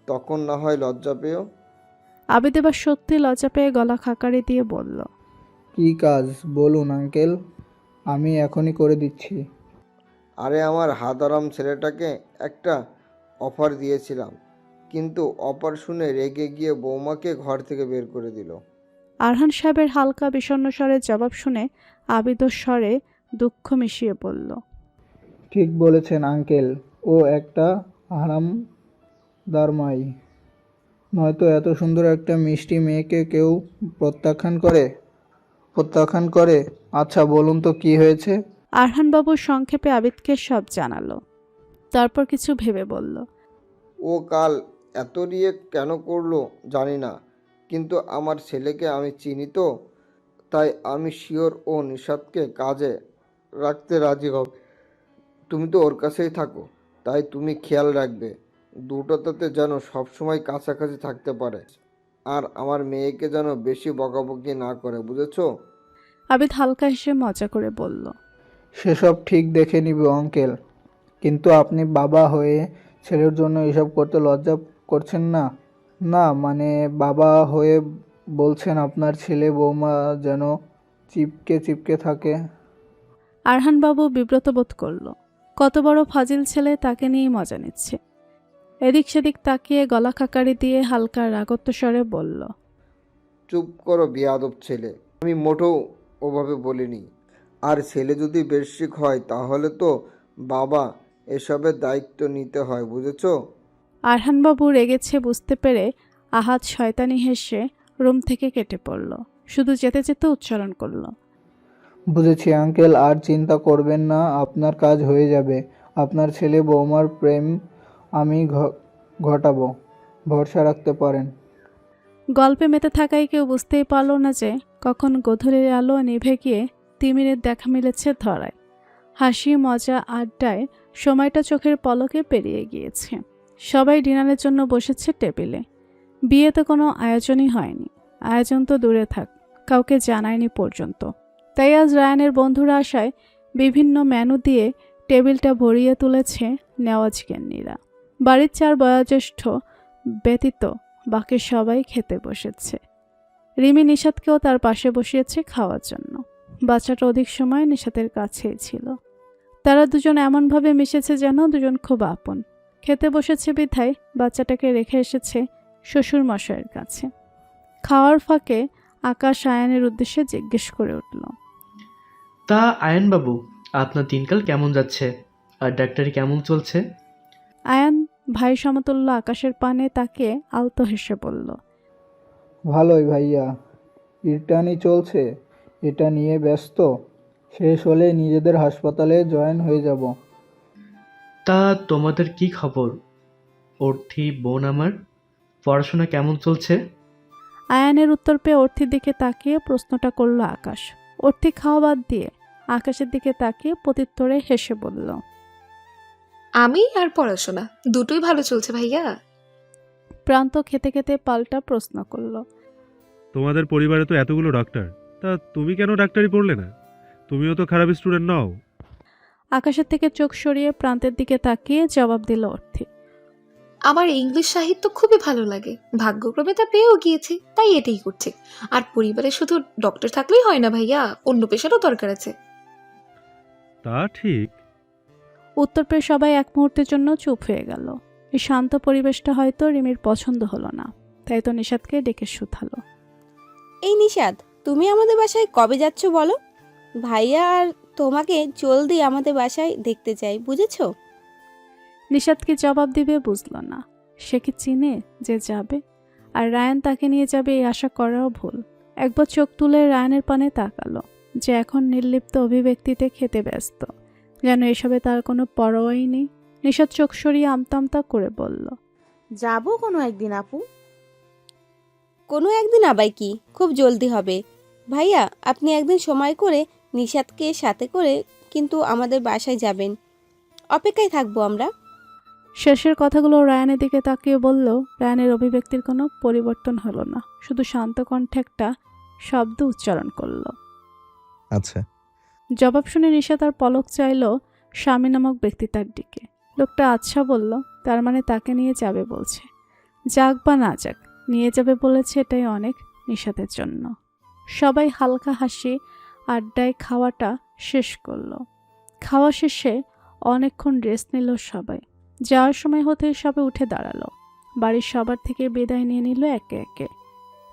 তখন না হয় লজ্জা পেও। আবিদ এবার সত্যি লজ্জা পেয়ে গলা খাকারি দিয়ে বলল, কী কাজ বলুন আঙ্কেল, আমি এখনই করে দিচ্ছি। আরে আমার হাদারাম ছেলেটাকে একটা অফার দিয়েছিলাম, কিন্তু অফার শুনে রেগে গিয়ে বৌমাকে ঘর থেকে বের করে দিল। আরহান সাহেবের হালকা বিষণ্ণ স্বরের জবাব শুনে আবিদর স্বরে দুঃখ মিশিয়ে বলল, ঠিক বলেছেন আঙ্কেল, ও একটা হারামদারমাই, নয়তো এত সুন্দর একটা মিষ্টি মেয়েকে কেউ প্রত্যাখ্যান করে। আচ্ছা বলুন তো কি হয়েছে? আরহানবাবু সংক্ষেপে আবিদকে সব জানালো। তারপর কিছু ভেবে বলল, ও কাল এত রিয়ে কেন করলো জানি না, কিন্তু আমার ছেলেকে আমি চিনি তো, তাই আমি শিওর ও নিশাদকে কাজে রাখতে রাজি হবে। তুমি তো ওর কাছেই থাকো, তাই তুমি খেয়াল রাখবে দুটোতে যেন সবসময় কাছাকাছি থাকতে পারে। আর আমার মেয়েকে যেন বেশি বকাবকি না করে, বুঝেছো? আবিদ হালকা হেসে মজা করে বলল। সেসব ঠিক দেখে নিব আঙ্কেল, কিন্তু আপনি বাবা হয়ে ছেলের জন্য এসব করতে লজ্জা করছেন না? না মানে বাবা হয়ে বলছেন আপনার ছেলে বৌমা যেন চিপকে চিপকে থাকে। আরহান বাবু বিব্রত বোধ করল। কত বড় ফাজিল ছেলে, তাকে নিয়েই মজা নিচ্ছে। এদিক সেদিক তাকিয়ে গলা খাকারি দিয়ে হালকা রাগত্ব স্বরে বলল। চুপ করো বেয়াদব ছেলে, আমি মোটেও ওভাবে বলিনি। আর ছেলে যদি বেশিক হয় তাহলে তো বাবা এসবের দায়িত্ব নিতে হয়, বুঝেছো? আরহান বাবু রেগেছে বুঝতে পেরে আহাত শয়তানি হেসে রুম থেকে কেটে পড়ল। শুধু যেতে যেতে উচ্চারণ করল। বুঝেছি আঙ্কেল, আর চিন্তা করবেন না, আপনার কাজ হয়ে যাবে। আপনার ছেলে বৌমার প্রেম আমি ঘটাবো, ভরসা রাখতে পারেন। গল্পে মেতে থাকায় কেউ বুঝতেই পারল না যে কখন গোধূলির আলো নিভে গিয়ে তিমিরের দেখা মিলেছে ধরায়। হাসি মজা আড্ডায় সময়টা চোখের পলকে পেরিয়ে গিয়েছে। সবাই ডিনারের জন্য বসেছে টেবিলে। বিয়েতে কোনো আয়োজনই হয়নি, আয়োজন তো দূরে থাক, কাউকে জানায়নি পর্যন্ত। তাই আজ রায়ানের বন্ধুরা আসায় বিভিন্ন মেনু দিয়ে টেবিলটা ভরিয়ে তুলেছে নেওয়াজ জ্ঞানীরা। বাড়ির 4 বয়োজ্যেষ্ঠ ব্যতীত বাকি সবাই খেতে বসেছে। রিমি নিশাদকেও তার পাশে বসিয়েছে খাওয়ার জন্য। বাচ্চাটা অধিক সময় নিশাদের কাছেই ছিল। তারা দুজন এমনভাবে মিশেছে যেন দুজন খুব আপন। খেতে বসেছে বিধায় বাচ্চাটাকে রেখে এসেছে শ্বশুর মশাইয়ের কাছে। খাওয়ার ফাঁকে আকাশ আয়ানের উদ্দেশ্যে জিজ্ঞেস করে উঠল। তা আয়ন বাবু, আপনার দিনকাল কেমন যাচ্ছে? আর ডাক্তারি কেমন চলছে? আয়ান ভাই সমতুল্য আকাশের পানে তাকিয়ে আলতো হেসে বলল। ভালোই ভাইয়া, ইন্টার্নি চলছে, এটা নিয়ে ব্যস্ত। শেষ হলে নিজেদের হাসপাতালে জয়েন হয়ে যাব। তা তোমাদের কি খবর? অর্থি বোন আমার, পড়াশোনা কেমন চলছে? আয়ানের উত্তর পেয়ে অর্থির দিকে তাকিয়ে প্রশ্নটা করল আকাশ। অর্থি খাওয়া বাদ দিয়ে আকাশের দিকে তাকিয়ে প্রত্যুত্তরে হেসে বলল। আমি আর পড়াশোনা দুটোই ভালো চলছে ভাইয়া। প্রান্ত খেতে খেতে পাল্টা প্রশ্ন করল। তোমাদের পরিবারে তো এতগুলো ডক্টর, তা তুমি কেন ডাক্তারি পড়লে না? তুমিও তো খারাপ স্টুডেন্ট নও। আকাশের থেকে চোখ সরিয়ে প্রান্তের দিকে তাকিয়ে জবাব দিল অর্থি। আমার ইংলিশ সাহিত্য খুবই ভালো লাগে, ভাগ্যক্রমে তা পেয়েও গিয়েছি, তাই এটাই করছি। আর পরিবারে শুধু ডক্টর থাকলেই হয় না ভাইয়া, অন্য পেশারও দরকার আছে। তা ঠিক। উত্তর পেয়ে সবাই এক মুহূর্তের জন্য চুপ হয়ে গেল। এই শান্ত পরিবেশটা হয়তো রিমির পছন্দ হলো না, তাই তো নিশাদকে ডেকে শুধালো। এই নিশাদ, তুমি আমাদের বাসায় কবে যাচ্ছ বলো? ভাইয়া আর তোমাকে জলদি আমাদের বাসায় দেখতে চাই, বুঝেছো? নিশাদ কি জবাব দিবে বুঝল না। সে কি চিনে যে যাবে? আর রায়ান তাকে নিয়ে যাবে এই আশা করাও ভুল। একবার চোখ তুলে রায়ানের পানে তাকালো, যে এখন নির্লিপ্ত অভিব্যক্তিতে খেতে ব্যস্ত, যেন এসবে তার কোনো পরোয়াই নেই। নিশাদ চোখ সরিয়ে আমতা করে বলল। যাবো কোনো একদিন আপু। কোনো একদিন আবার কি, খুব জলদি হবে। ভাইয়া, আপনি একদিন সময় করে নিশাদকে সাথে করে কিন্তু আমাদের বাসায় যাবেন, অপেক্ষায় থাকবো আমরা। শেষের কথাগুলো রায়ানের দিকে তাকিয়ে বলল। রায়ানের অভিব্যক্তির কোনো পরিবর্তন হলো না, শুধু শান্ত কণ্ঠে একটা শব্দ উচ্চারণ করলো। আচ্ছা। জবাব শুনে নিশা তার পলক চাইল স্বামী নামক ব্যক্তিটার দিকে। লোকটা আচ্ছা বলল, তার মানে তাকে নিয়ে যাবে বলছে। যাক বা না যাক, নিয়ে যাবে বলেছে, এটাই অনেক নিশাদের জন্য। সবাই হালকা হাসি আড্ডায় খাওয়াটা শেষ করলো। খাওয়া শেষে অনেকক্ষণ রেস্ট নিল সবাই। যাওয়ার সময় হতে সবে উঠে দাঁড়ালো। বাড়ির সবার থেকে বিদায় নিয়ে নিল একে একে।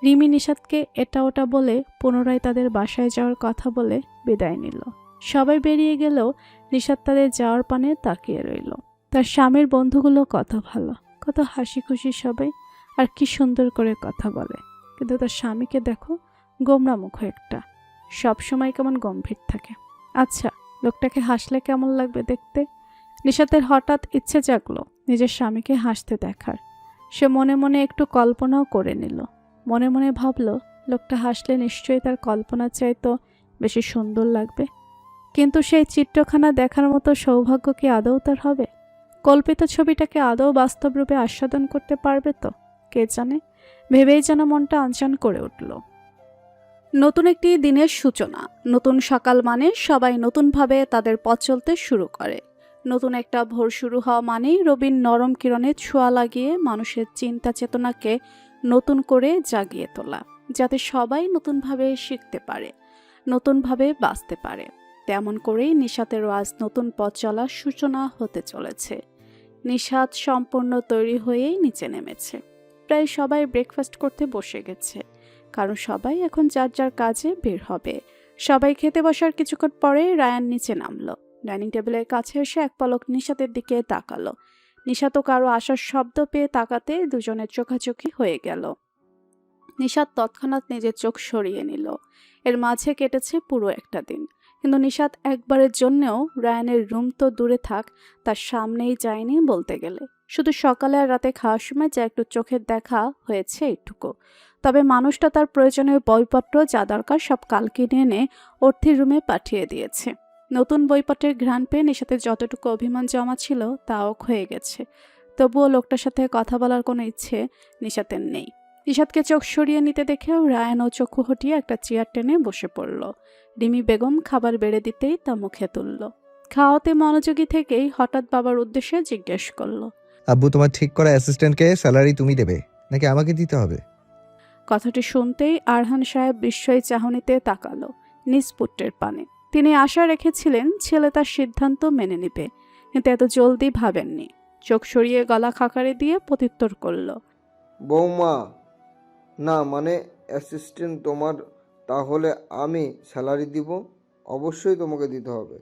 রিমি নিশাদকে এটা ওটা বলে পুনরায় তাদের বাসায় যাওয়ার কথা বলে বিদায় নিল। সবাই বেরিয়ে গেলেও নিশাদ তাদের যাওয়ার পানে তাকিয়ে রইল। তার স্বামীর বন্ধুগুলো কত ভালো, কত হাসি খুশি সবাই, আর কি সুন্দর করে কথা বলে। কিন্তু তার স্বামীকে দেখো, গোমরা মুখ একটা, সব সময় কেমন গম্ভীর থাকে। আচ্ছা, লোকটাকে হাসলে কেমন লাগবে দেখতে? নিশাতের হঠাৎ ইচ্ছে জাগলো নিজের স্বামীকে হাসতে দেখার। সে মনে মনে একটু কল্পনাও করে নিল। মনে মনে ভাবল, লোকটা হাসলে নিশ্চয়ই তার কল্পনার চাইতো বেশি সুন্দর লাগবে, কিন্তু সেই চিত্রখানা দেখার মতো সৌভাগ্য কি আদৌ তার হবে? কল্পিত ছবিটাকে আদৌ বাস্তব রূপে আস্বাদন করতে পারবে তো? কে জানে। ভেবেই যেন মনটা আনচান করে উঠল। নতুন একটি দিনের সূচনা। নতুন সকাল মানে সবাই নতুনভাবে তাদের পথ চলতে শুরু করে। নতুন একটা ভোর শুরু হওয়া মানেই রবির নরম কিরণে ছোঁয়া লাগিয়ে মানুষের চিন্তা চেতনাকে নতুন করে জাগিয়ে তোলা, যাতে সবাই নতুনভাবে শিখতে পারে, নতুনভাবে বাঁচতে পারে। তেমন করেই নিশাতেরও আজ নতুন পথ চলার সূচনা হতে চলেছে। নিশাত সম্পূর্ণ তৈরি হয়েই নিচে নেমেছে। প্রায় সবাই ব্রেকফাস্ট করতে বসে গেছে, কারণ সবাই এখন যার যার কাজে বের হবে। সবাই খেতে বসার কিছুক্ষণ পরে রায়ান নিচে নামলো। ডাইনিং টেবিলের কাছে এসে এক পলক নিশাতের দিকে তাকালো। নিশাতও কারো আসার শব্দ পেয়ে তাকাতে দুজনের চোখাচোখি হয়ে গেল। নিশাত তৎক্ষণাৎ নিজের চোখ সরিয়ে নিল। এর মাঝে কেটেছে পুরো একটা দিন, কিন্তু নিশাত একবারের জন্যেও রায়ানের রুম তো দূরে থাক, তার সামনেই যায়নি বলতে গেলে। শুধু সকালে আর রাতে খাওয়ার সময় যা একটু চোখের দেখা হয়েছে এইটুকু। তবে মানুষটা তার প্রয়োজনীয় বইপত্র যা দরকার সব কাল কিনে এনে অর্থির রুমে পাঠিয়ে দিয়েছে। নতুন বইপত্রের ঘ্রাণ পেয়ে নিশাতের যতটুকু অভিমান জমা ছিল তাও ক্ষয়ে গেছে। তবুও লোকটার সাথে কথা বলার কোনো ইচ্ছে নিশাতের নেই। নিশাতকে চোখ সরিয়ে নিতে দেখেও রায়ানও চক্ষু হটিয়ে একটা চেয়ার টেনে বসে পড়ল। রিমি বেগম খাবার বেড়ে দিতেই তা মুখে তুলল। খাওয়াতে মনোযোগী থেকেই হঠাৎ বাবার উদ্দেশ্যে জিজ্ঞেস করলো, আব্বু, তোমার ঠিক করা অ্যাসিস্ট্যান্টকে স্যালারি তুমি দেবে নাকি আমাকে দিতে হবে? কথাটি শুনতেই আরহান সাহেব বিস্ময় চাহনিতে তাকালো নিজ পুত্রের পানে। তিনি আশা রেখেছিলেন ছেলে তার সিদ্ধান্ত মেনে নেবে, কিন্তু এত জলদি ভাবেননি। চোখ সরিয়ে গলা খাকারে দিয়ে প্রত্যুত্তর করল, বৌমা, না মানে অ্যাসিস্ট্যান্ট তোমার, তাহলে আমি স্যালারি দিব? অবশ্যই তোমাকে দিতে হবে।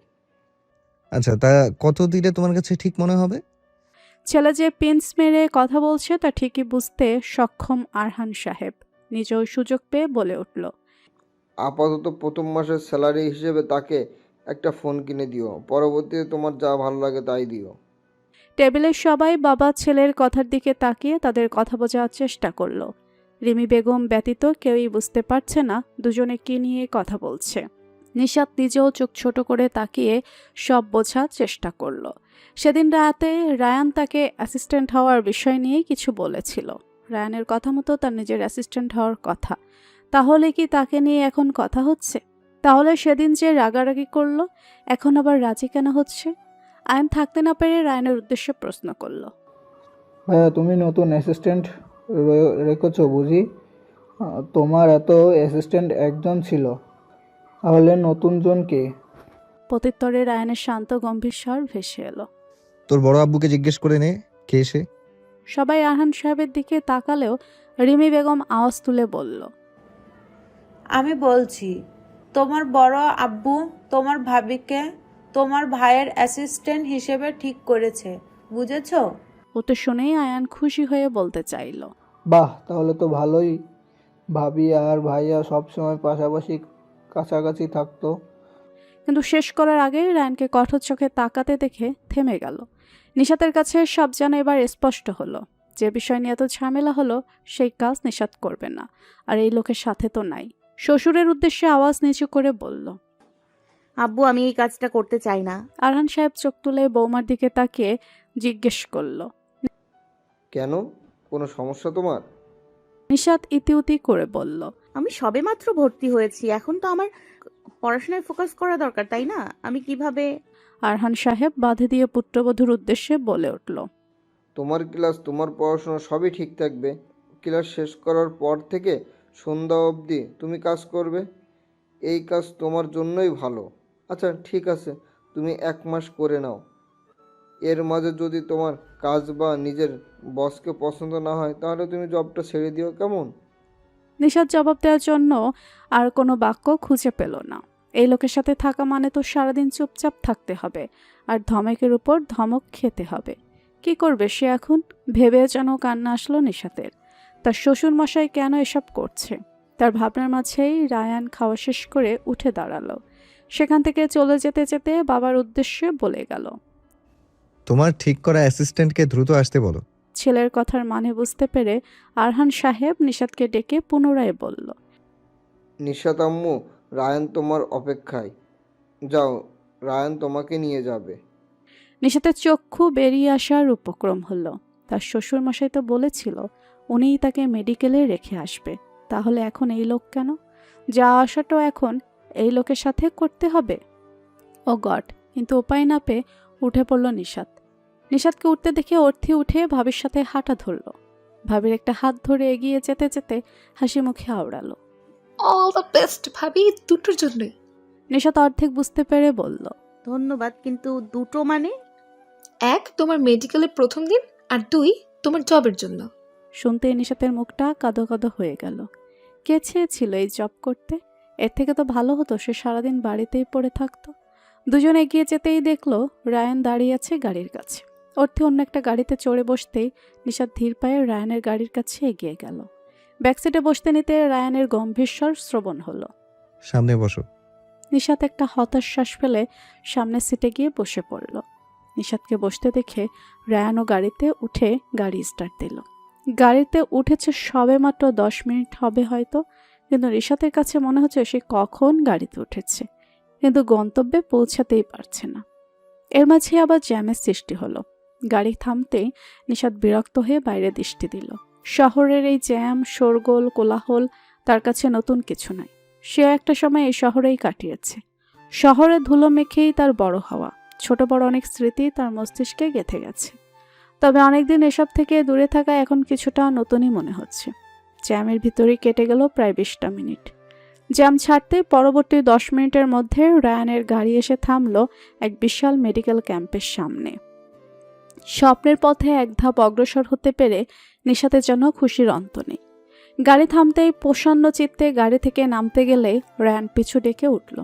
আচ্ছা, তা কত দিলে তোমার কাছে ঠিক মনে হবে? ছেলে যে পিন্স মেরে কথা বলছে তা ঠিকই বুঝতে সক্ষম আরহান সাহেব নিজেও সুযোগ পেয়ে বলে উঠল, আপাতত প্রথম মাসের স্যালারি হিসেবে তাকে একটা ফোন কিনে দিও, পরবর্তীতে তোমার যা ভালো লাগে তাই দিও। টেবিলের সবাই বাবা ছেলের কথার দিকে তাকিয়ে তাদের কথা বোঝার চেষ্টা করলো। রিমি বেগম ব্যতীত কেউই বুঝতে পারছে না দুজনে কি নিয়ে কথা বলছে। নিশাত নিজেও চোখ ছোট করে তাকিয়ে সব বোঝার চেষ্টা করলো। সেদিন রাতে রায়ান তাকে অ্যাসিস্ট্যান্ট হওয়ার বিষয় নিয়ে কিছু বলেছিল। রায়ানের কথা মতো তার নিজের অ্যাসিস্ট্যান্ট হওয়ার কথা। তাহলে কি তাকে নিয়ে এখন কথা হচ্ছে? তাহলে সেদিন যে রাগারাগি করলো এখন আবার রাজি কেন হচ্ছে? আয়ন থাকতে না পেরে রায়ানের উদ্দেশ্যে প্রশ্ন করল, ভাইয়া, তুমি নতুন অ্যাসিস্ট্যান্ট রেখেছো বুঝি? তোমার এত অ্যাসিস্ট্যান্ট একজন ছিল, তাহলে নতুনজন কে? প্রত্যুত্তরে রায়ানের শান্ত গম্ভীর স্বর ভেসে এলো। তোর বড় আব্বুকে জিজ্ঞেস করে নে কে সে। সবাই আরহান সাহেবের দিকে তাকালেও রিমি বেগম আওয়াজ তুলে বলল, আমি বলছি, তোমার বড় আব্বু তোমার ভাবিকে তোমার ভাইয়ের অ্যাসিস্ট্যান্ট হিসেবে ঠিক করেছে, বুঝেছো? ওটা শুনেই আয়ান খুশি হয়ে বলতে চাইল, বাহ, তাহলে তো ভালোই। ভাবি আর ভাইয়া সবসময় পাশাপাশি কাছাকাছি থাকতো। কিন্তু শেষ করার আগে রায়ানকে কঠোর চোখে তাকাতে দেখে থেমে গেল। নিশাতের কাছে সব যেন এবার স্পষ্ট হলো। যে বিষয় নিয়ে এত ঝামেলা হলো সেই কাজ নিশাত করবে না, আর এই লোকের সাথে তো নাই। শ্বশুরের উদ্দেশ্যে আওয়াজ নিচু করে বলল, আব্বু, আমি এই কাজটা করতে চাই না। আরহান সাহেব চোখ তুলে বৌমার দিকে তাকিয়ে জিজ্ঞেস করল, কেন? কোনো সমস্যা তোমার? নিশাত ইতিউতি করে বলল, আমি সবেমাত্র ভর্তি হয়েছি, এখন তো আমার পড়াশোনায় ফোকাস করা দরকার, তাই না? আমি কিভাবে? আরহান সাহেব বাধে দিয়ে পুত্রবধূর উদ্দেশ্যে বলে উঠল, তোমার ক্লাস, তোমার পড়াশোনা সবই ঠিক থাকবে। ক্লাস শেষ করার পর থেকে সন্ধ্যা অবধি তুমি কাজ করবে। এই কাজ তোমার জন্যই ভালো। আচ্ছা ঠিক আছে, তুমি 1 মাস করে নাও। এর মাঝে যদি তোমার কাজ বা নিজের বসকে পছন্দ না হয় তাহলে তুমি জবটা ছেড়ে দিও, কেমন? নিশাত জবাব দেওয়ার জন্য আর কোনো বাক্য খুঁজে পেল না। এই লোকের সাথে থাকা মানে তো সারাদিন চুপচাপ থাকতে হবে আর ধমকের উপর ধমক খেতে হবে। কি করবে সে এখন? ভেবে যেন কান্না আসলো নিশাতের। তার শ্বশুর মশাই কেন এসব করছে? তার ভাবনার মাঝেই রায়ান খাওয়া শেষ করে উঠে দাঁড়ালো। সেখান থেকে চলে যেতে যেতে বাবার উদ্দেশ্যে বলে গেল, তোমার ঠিক করা অ্যাসিস্ট্যান্টকে দ্রুত আসতে বলো। ছেলের কথার মানে বুঝতে পেরে আরহান সাহেব নিশাতকে ডেকে পুনরায় বলল, নিশাত আম্মু, রায়ান তোমার অপেক্ষায়। যাও, রায়ান তোমাকে নিয়ে যাবে। নিশাতের চক্ষু বেরিয়ে আসার উপক্রম হলো। তার শ্বশুরমশাই তো বলেছিল উনিই তাকে মেডিকেলে রেখে আসবে, তাহলে এখন এই লোক কেন? যা আসাটাও এখন এই লোকের সাথে করতে হবে। ও গড! কিন্তু উপায় না পেয়ে উঠে পড়ল নিশাত। নিশাতকে উঠতে দেখে অর্থি উঠে ভাবির সাথে হাঁটা ধরল। ভাবির একটা হাত ধরে এগিয়ে যেতে যেতে হাসি মুখে আওড়ালো। অল দ্য বেস্ট ভাবি, দুটোর জন্যই। নিশাত অর্ধেক বুঝতে পেরে বলল, ধন্যবাদ, কিন্তু দুটো মানে? 1, তোমার মেডিকেলের প্রথম দিন, আর 2, তোমার জবের জন্য। শুনতেই নিশাতের মুখটা কাদো কাদো হয়ে গেল। কে চেয়েছিল এই জব করতে? এর থেকে তো ভালো হতো সে সারাদিন বাড়িতেই পড়ে থাকতো। দুজন এগিয়ে যেতেই দেখলো রায়ান দাঁড়িয়ে আছে গাড়ির কাছে। অর্থে অন্য একটা গাড়িতে চড়ে বসতেই নিশাত ধীর পায়ে রায়ানের গাড়ির কাছে এগিয়ে গেল। ব্যাকসিটে বসতে নিতে রায়ানের গম্ভীর স্বর শ্রবণ হলো। সামনে বসো। নিশাত একটা হতাশ শ্বাস ফেলে সামনের সিটে গিয়ে বসে পড়ল। নিশাতকে বসতে দেখে রায়ানও গাড়িতে উঠে গাড়ি স্টার্ট দিল। গাড়িতে উঠেছে সবে মাত্র 10 মিনিট হবে হয়তো, কিন্তু নিশাতের কাছে মনে হচ্ছে সে কখন গাড়িতে উঠেছে, কিন্তু গন্তব্যে পৌঁছাতেই পারছে না। এর মাঝে আবার জ্যামের সৃষ্টি হলো। গাড়ি থামতেই নিশাত বিরক্ত হয়ে বাইরে দৃষ্টি দিল। শহরের এই জ্যাম, শোরগোল, কোলাহল তার কাছে নতুন কিছু নয়। সে একটা সময় এই শহরেই কাটিয়েছে। শহরে ধুলো মেখেই তার বড় হওয়া, ছোট বড় অনেক স্মৃতি তার মস্তিষ্কে গেঁথে গেছে। তবে অনেকদিন এসব থেকে দূরে থাকা এখন কিছুটা নতুনই মনে হচ্ছে। জ্যামের ভিতরেই কেটে গেল প্রায় 20টা মিনিট। জ্যাম ছাড়তে পরবর্তী 10 মিনিটের মধ্যে রায়ানের গাড়ি এসে থামলো এক বিশাল মেডিকেল ক্যাম্পের সামনে। স্বপ্নের পথে এক ধাপ অগ্রসর হতে পেরে নিশাতের জন্য খুশির অন্ত নেই। গাড়ি থামতেই প্রসন্ন চিত্তে গাড়ি থেকে নামতে গেলে রায়ান পিছু ডেকে উঠল।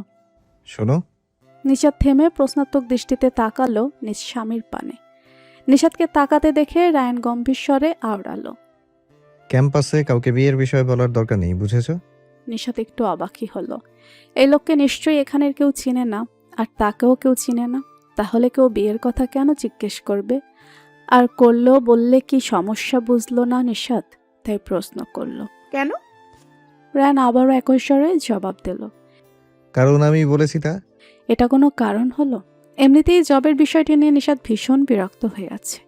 শোনো। নিশাত থেমে প্রশ্নাত্মক দৃষ্টিতে তাকালো নিজ স্বামীর পানে। নিশাতকে তাকাতে দেখে রায়ান গম্ভীর স্বরে আওড়ালো। ক্যাম্পাসে কাউকে বিয়ের বিষয়ে বলার দরকার নেই, বুঝেছো? নিশাত একটু অবাকই হলো। এই লোককে নিশ্চয়ই এখানের কেউ চিনে না, আর তাকেও কেউ চিনে না। তাহলে কেউ বিয়ের কথা কেন জিজ্ঞেস করবে? আর করলেও বললে কি সমস্যা বুঝলো না নিশাত, তাই প্রশ্ন করলো। কেন? রায়ান আবারও একই স্বরে জবাব দিল। কারণ আমি বলেছি তা। এটা কোনো কারণ হলো? এমনিতেই জবের বিষয়টি নিয়ে নিশাত ভীষণ বিরক্ত হয়ে আছে।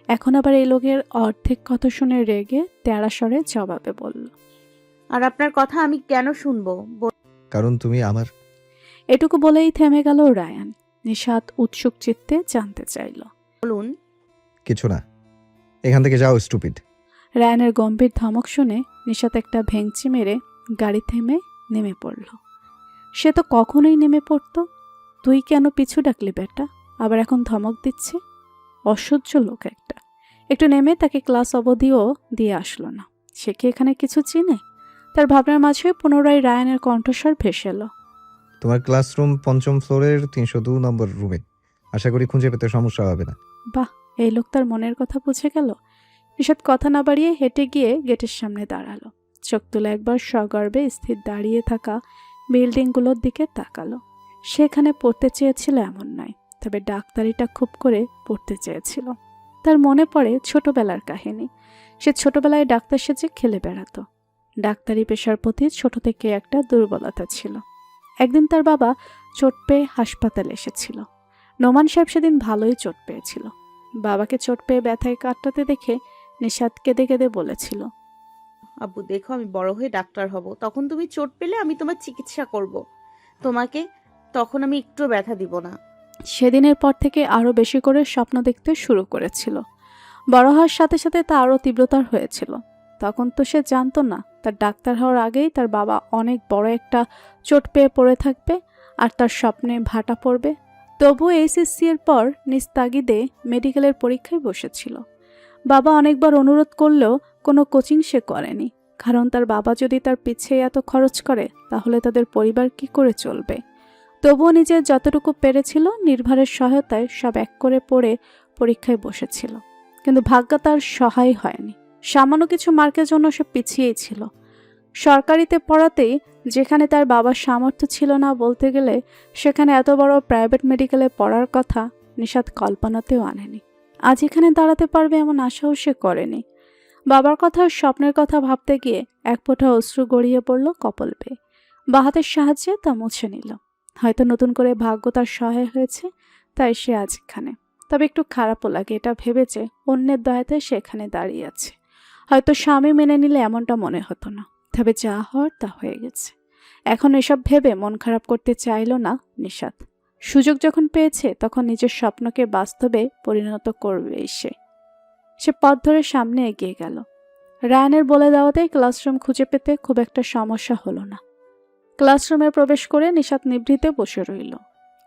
এখন আবার এই লোকের অর্ধেক কথা শুনে রেগে তেড়া স্বরে জবাবে বলল। আর আপনার কথা আমি কেন শুনবো? কারণ তুমি আমার। এটুকু বলেই থেমে গেল রায়ান। নিশাত উৎসুক চিত্তে জানতে চাইল। বলুন। কিছু না, এখান থেকে যাও স্টুপিড। রায়ানের গম্ভীর ধমক শুনে নিশাত একটা ভেঙচি মেরে গাড়ি থেমে নেমে পড়ল। সে তো কখনোই নেমে পড়তো। তুই কেন পিছু ডাকলি বেটা? আবার এখন ধমক দিচ্ছে? অসহ্য লোক একটা। একটু নেমে তাকে ক্লাস অবধিও দিয়ে আসলো না। সে কি এখানে কিছু চিনে? তার ভাবনার মাঝে পুনরায় রায়ানের কণ্ঠস্বর ভেসে এলো। তোমার ক্লাসরুম 5ম ফ্লোরের 302 নম্বর রুমে। আশা করি খুঁজে পেতে সমস্যা হবে না। বাহ, এই লোক তার মনের কথা বুঝে গেল। নিশাত কথা না বাড়িয়ে হেঁটে গিয়ে গেটের সামনে দাঁড়ালো। চোখ তুলে একবার সগর্বে স্থির দাঁড়িয়ে থাকা বিল্ডিংগুলোর দিকে তাকালো। সেখানে পড়তে চেয়েছিল এমন নয়, তবে ডাক্তারিটা খুব করে পড়তে চেয়েছিল। তার মনে পড়ে ছোটবেলার কাহিনী। সে ছোটবেলায় ডাক্তার সেজে খেলে বেড়াতো। ডাক্তারি পেশার প্রতি ছোট থেকে একটা দুর্বলতা ছিল। একদিন তার বাবা চোট পেয়ে হাসপাতালে এসেছিল। নোমান সাহেব সেদিন ভালোই চোট পেয়েছিল। বাবাকে চোট পেয়ে ব্যথায় কাটাতে দেখে নিশাত কেঁদে কেঁদে বলেছিল, আব্বু দেখো, আমি বড় হয়ে ডাক্তার হব, তখন তুমি চোট পেলে আমি তোমার চিকিৎসা করব তোমাকে, তখন আমি একটু ব্যথা দিব না। সেদিনের পর থেকে আরও বেশি করে স্বপ্ন দেখতে শুরু করেছিল। বড় হওয়ার সাথে সাথে তা আরও তীব্রতর হয়েছিল। তখন তো সে জানতো না তার ডাক্তার হওয়ার আগেই তার বাবা অনেক বড় একটা চোট পেয়ে পড়ে থাকবে আর তার স্বপ্নে ভাটা পড়বে। তবুও এইচএসসি এর পর নিজ তাগিদে মেডিকেলের পরীক্ষায় বসেছিল। বাবা অনেকবার অনুরোধ করলেও কোনো কোচিং সে করেনি, কারণ তার বাবা যদি তার পিছে এত খরচ করে তাহলে তাদের পরিবার কি করে চলবে। তবুও নিজের যতটুকু পেরেছিল নির্ভরের সহায়তায় সব এক করে পড়ে পরীক্ষায় বসেছিল। কিন্তু ভাগ্য তার সহায় হয়নি। সামান্য কিছু মার্কের জন্য সে পিছিয়েই ছিল। সরকারিতে পড়াতেই যেখানে তার বাবার সামর্থ্য ছিল না বলতে গেলে, সেখানে এত বড় প্রাইভেট মেডিকেলে পড়ার কথা নিশাত কল্পনাতেও আনেনি। আজ এখানে দাঁড়াতে পারবে এমন আশাও সে করেনি। বাবার কথা, স্বপ্নের কথা ভাবতে গিয়ে এক ফোঁটা অশ্রু গড়িয়ে পড়ল কপাল বেয়ে। বা হাতের সাহায্যে তা মুছে নিল। হয়তো নতুন করে ভাগ্য তার সহায় হয়েছে, তাই সে আজ এখানে। তবে একটু খারাপও লাগে এটা ভেবে যে অন্যের দয়াতে সে এখানে দাঁড়িয়ে আছে। হয়তো স্বামী মেনে নিলে এমনটা মনে হতো না, তবে যা হওয়ার তা হয়ে গেছে। এখন এসব ভেবে মন খারাপ করতে চাইল না নিশাত। সুযোগ যখন পেয়েছে তখন নিজের স্বপ্নকে বাস্তবে পরিণত করবেই সে পথ ধরে সামনে এগিয়ে গেল। রায়ানের বলে দেওয়াতে ক্লাসরুম খুঁজে পেতে খুব একটা সমস্যা হলো না। ক্লাসরুমে প্রবেশ করে নিশাত নিভৃতে বসে রইল।